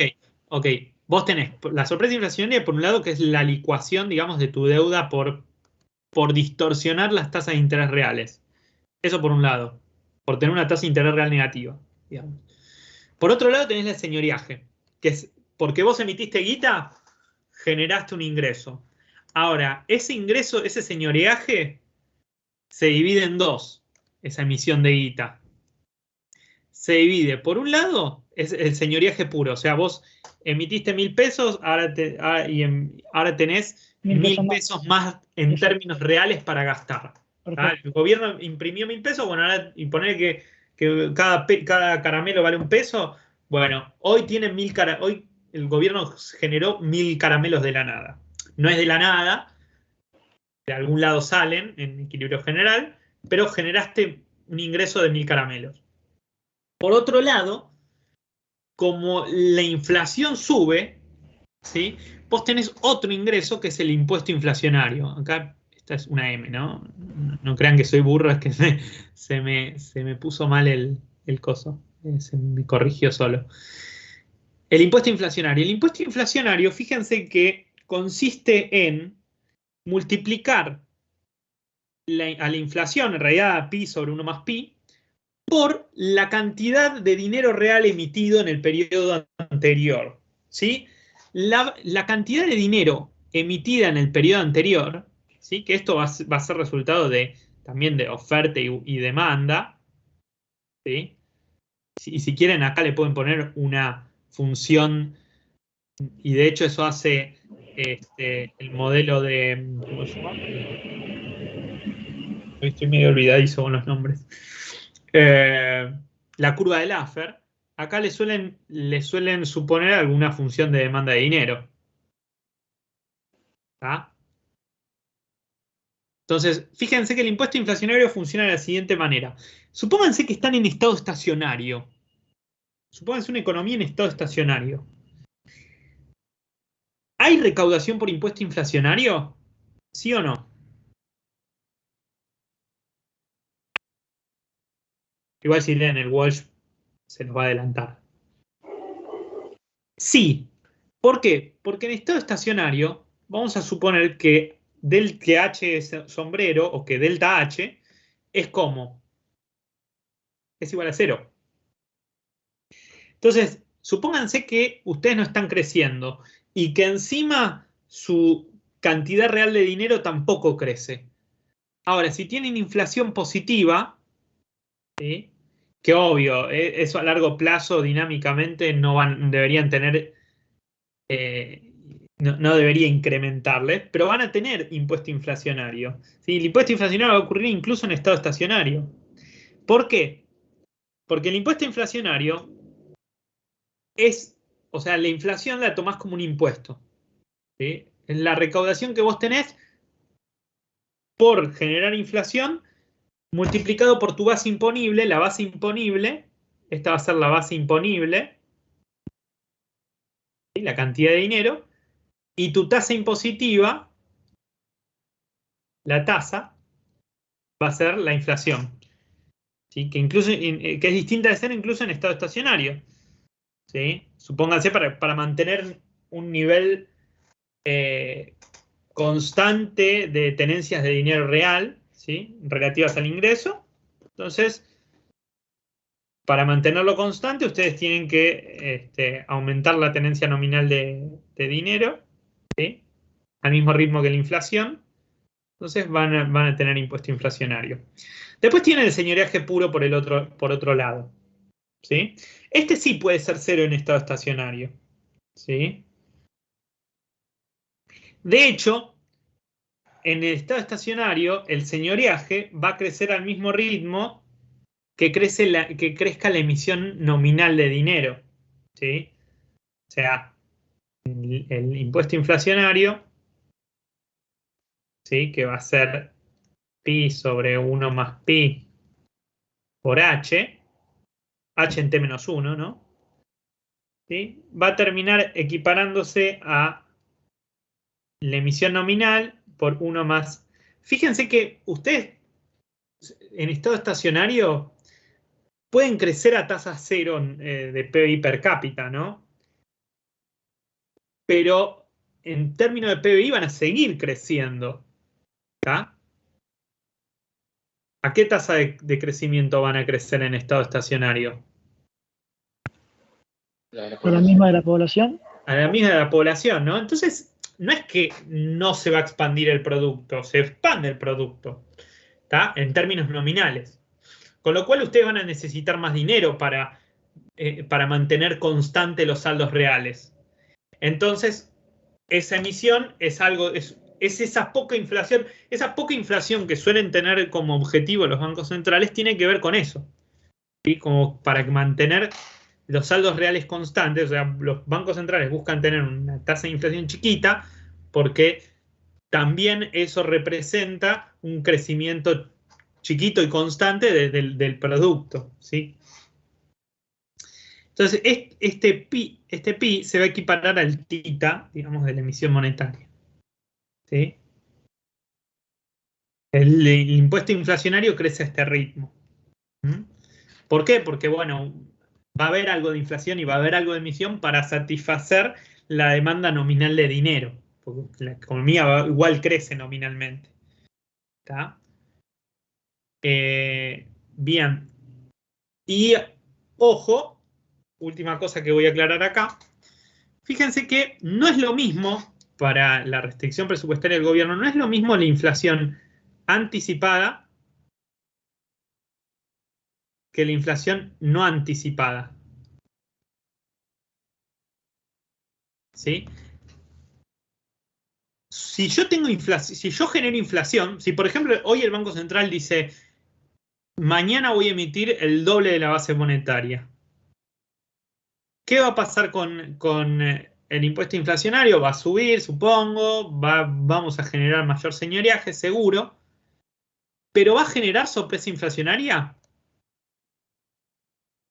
Ok. Vos tenés la sorpresa inflacionaria por un lado, que es la licuación, digamos, de tu deuda por distorsionar las tasas de interés reales. Eso por un lado, por tener una tasa de interés real negativa, digamos. Por otro lado tenés el señoriaje, que es porque vos emitiste guita, generaste un ingreso. Ahora, ese ingreso, ese señoriaje, se divide en dos, esa emisión de guita. Se divide, por un lado, es el señoriaje puro, o sea, vos emitiste 1.000 pesos, ahora tenés 1.000 pesos más en términos reales para gastar. El gobierno imprimió 1.000 pesos, bueno, ahora y poner que cada caramelo vale $1. Bueno, hoy el gobierno generó 1.000 caramelos de la nada. No es de la nada, de algún lado salen en equilibrio general, pero generaste un ingreso de 1.000 caramelos. Por otro lado, como la inflación sube, ¿sí? Vos tenés otro ingreso que es el impuesto inflacionario. Acá esta es una M, ¿no? No crean que soy burro, es que se me puso mal el coso. Se me corrigió solo. El impuesto inflacionario. El impuesto inflacionario, fíjense que consiste en multiplicar a la inflación, en realidad a pi sobre 1 más pi, por la cantidad de dinero real emitido en el periodo anterior. ¿Sí? La cantidad de dinero emitida en el periodo anterior, ¿sí? Que esto va a ser resultado también de oferta y demanda, ¿sí? Y si quieren acá le pueden poner una función, y de hecho eso hace el modelo de, ¿cómo se llama? estoy medio olvidadizo con los nombres. La curva de Laffer, acá le suelen suponer alguna función de demanda de dinero. ¿Tá? Entonces, fíjense que el impuesto inflacionario funciona de la siguiente manera. Supónganse que están en estado estacionario. Supónganse una economía en estado estacionario. ¿Hay recaudación por impuesto inflacionario? ¿Sí o no? Igual si leen el Walsh se los va a adelantar. Sí. ¿Por qué? Porque en estado estacionario vamos a suponer que que H es sombrero o que delta H es como. Es igual a 0. Entonces, supónganse que ustedes no están creciendo y que encima su cantidad real de dinero tampoco crece. Ahora, si tienen inflación positiva, ¿sí? Que obvio, eso a largo plazo dinámicamente deberían tener, no debería incrementarles, pero van a tener impuesto inflacionario. ¿Sí? El impuesto inflacionario va a ocurrir incluso en estado estacionario. ¿Por qué? Porque el impuesto inflacionario o sea, la inflación la tomás como un impuesto. ¿Sí? La recaudación que vos tenés por generar inflación multiplicado por tu base imponible, la base imponible, esta va a ser la base imponible, ¿sí? La cantidad de dinero, y tu tasa impositiva, la tasa, va a ser la inflación, ¿sí? Que es distinta de ser incluso en estado estacionario. ¿Sí? Supónganse para mantener un nivel constante de tenencias de dinero real, ¿sí? Relativas al ingreso. Entonces, para mantenerlo constante, ustedes tienen que aumentar la tenencia nominal de dinero, ¿sí? Al mismo ritmo que la inflación. Entonces van a tener impuesto inflacionario. Después tienen el señoreaje puro por otro lado. ¿Sí? Este sí puede ser cero en estado estacionario. ¿Sí? De hecho, en el estado estacionario, el señoreaje va a crecer al mismo ritmo que crezca la emisión nominal de dinero. ¿Sí? O sea, el impuesto inflacionario, ¿sí? Que va a ser pi sobre 1 más pi por h en t menos 1, ¿no? ¿Sí? Va a terminar equiparándose a la emisión nominal por 1 más. Fíjense que ustedes en estado estacionario pueden crecer a tasa cero de PBI per cápita, ¿no? Pero en términos de PBI van a seguir creciendo. ¿Tá? ¿A qué tasa de crecimiento van a crecer en estado estacionario? ¿A la misma de la población? A la misma de la población, ¿no? Entonces, no es que no se va a expandir el producto, se expande el producto, ¿tá? En términos nominales. Con lo cual ustedes van a necesitar más dinero para mantener constante los saldos reales. Entonces, esa emisión es esa poca inflación que suelen tener como objetivo los bancos centrales tiene que ver con eso. ¿Sí? Como para mantener los saldos reales constantes, o sea, los bancos centrales buscan tener una tasa de inflación chiquita porque también eso representa un crecimiento chiquito y constante del producto, ¿sí? Entonces, este pi se va a equiparar al tita, digamos, de la emisión monetaria, ¿sí? El impuesto inflacionario crece a este ritmo. ¿Mm? ¿Por qué? Porque, bueno, va a haber algo de inflación y va a haber algo de emisión para satisfacer la demanda nominal de dinero, porque la economía igual crece nominalmente. ¿Tá? Bien. Y, ojo, última cosa que voy a aclarar acá. Fíjense que no es lo mismo para la restricción presupuestaria del gobierno, no es lo mismo la inflación anticipada que la inflación no anticipada. ¿Sí? Si yo tengo inflación, si yo genero inflación, si por ejemplo hoy el Banco Central dice, mañana voy a emitir el doble de la base monetaria, ¿qué va a pasar con el impuesto inflacionario? Va a subir, supongo, vamos a generar mayor señoriaje, seguro, pero ¿va a generar sorpresa inflacionaria?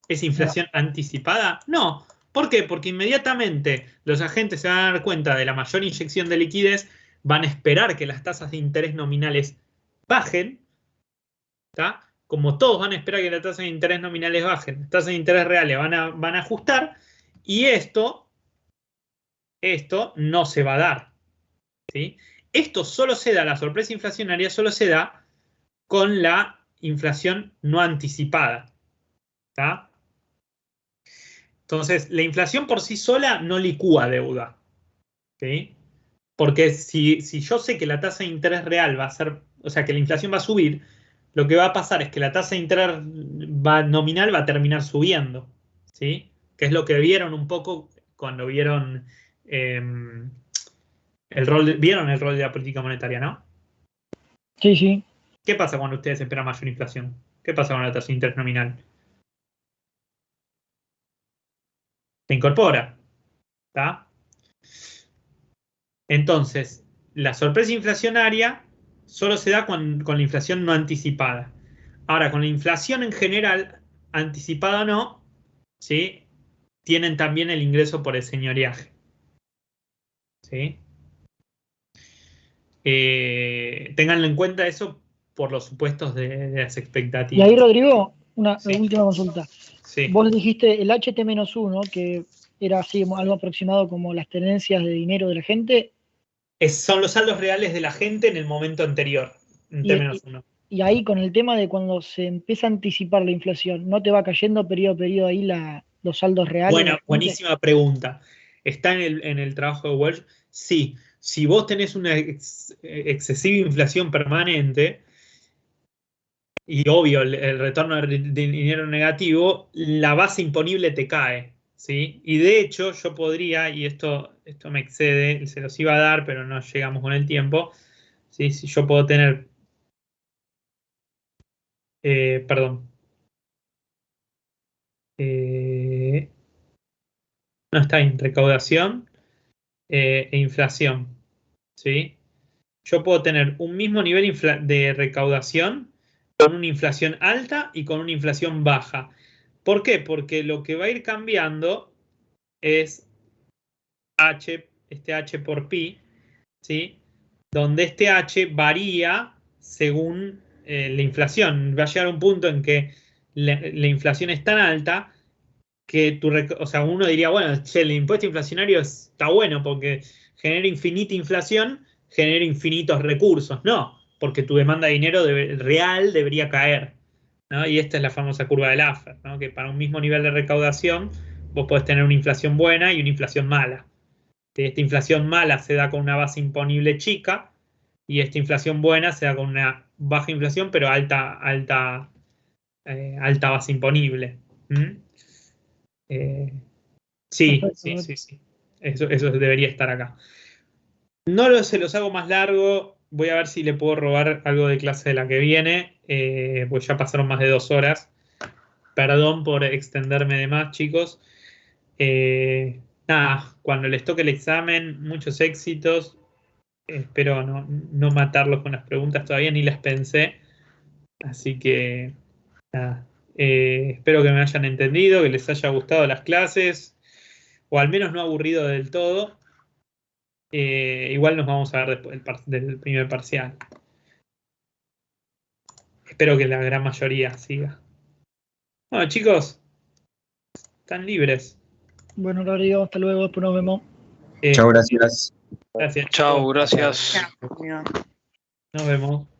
¿Es inflación anticipada? No. ¿Por qué? Porque inmediatamente los agentes se van a dar cuenta de la mayor inyección de liquidez, van a esperar que las tasas de interés nominales bajen, ¿tá? Como todos van a esperar que las tasas de interés nominales bajen, las tasas de interés reales van a ajustar, y esto no se va a dar, ¿sí? Esto solo se da, la sorpresa inflacionaria solo se da con la inflación no anticipada, ¿tá? Entonces, la inflación por sí sola no licúa deuda, ¿sí? Porque si yo sé que la tasa de interés real va a ser, o sea, que la inflación va a subir, lo que va a pasar es que la tasa de interés nominal va a terminar subiendo, ¿sí? Que es lo que vieron un poco cuando vieron vieron el rol de la política monetaria, ¿no? Sí, sí. ¿Qué pasa cuando ustedes esperan mayor inflación? ¿Qué pasa con la tasa de interés nominal? Se incorpora, ¿está? Entonces, la sorpresa inflacionaria solo se da con la inflación no anticipada. Ahora, con la inflación en general, anticipada o no, ¿sí? Tienen también el ingreso por el señoriaje, ¿sí? Ténganlo en cuenta eso por los supuestos de las expectativas. Y ahí, Rodrigo, una Sí. última consulta. Sí. Vos dijiste el HT-1, que era así algo aproximado como las tenencias de dinero de la gente. Son los saldos reales de la gente en el momento anterior, en T-1. Y ahí con el tema de cuando se empieza a anticipar la inflación, ¿no te va cayendo periodo a periodo ahí los saldos reales? Bueno, buenísima pregunta. ¿Está en el trabajo de Welch? Sí. Si vos tenés una excesiva inflación permanente, y obvio el retorno de dinero negativo, la base imponible te cae, ¿sí? Y de hecho yo podría, y esto me excede, se los iba a dar, pero no llegamos con el tiempo, ¿sí? Si yo puedo tener... perdón. No está bien, recaudación e inflación, ¿sí? Yo puedo tener un mismo nivel de recaudación con una inflación alta y con una inflación baja. ¿Por qué? Porque lo que va a ir cambiando es este H por pi, ¿sí? Donde este H varía según la inflación. Va a llegar un punto en que la inflación es tan alta que o sea, uno diría, bueno, che, el impuesto inflacionario está bueno porque genera infinita inflación, genera infinitos recursos. No, porque tu demanda de dinero real debería caer, ¿no? Y esta es la famosa curva de Laffer, ¿no? Que para un mismo nivel de recaudación vos podés tener una inflación buena y una inflación mala. Esta inflación mala se da con una base imponible chica y esta inflación buena se da con una baja inflación pero alta base imponible. Sí. Eso debería estar acá. No se los hago más largo. Voy a ver si le puedo robar algo de clase de la que viene. Pues ya pasaron más de 2 horas. Perdón por extenderme de más, chicos. Nada, cuando les toque el examen, muchos éxitos. Espero no matarlos con las preguntas, todavía ni las pensé. Así que nada. Espero que me hayan entendido, que les haya gustado las clases, o al menos no aburrido del todo. Igual nos vamos a ver después del primer parcial. Espero que la gran mayoría siga. Bueno, chicos, están libres. Bueno, Rodrigo, hasta luego, después nos vemos. Chao, gracias. Gracias. Chao, gracias. Nos vemos.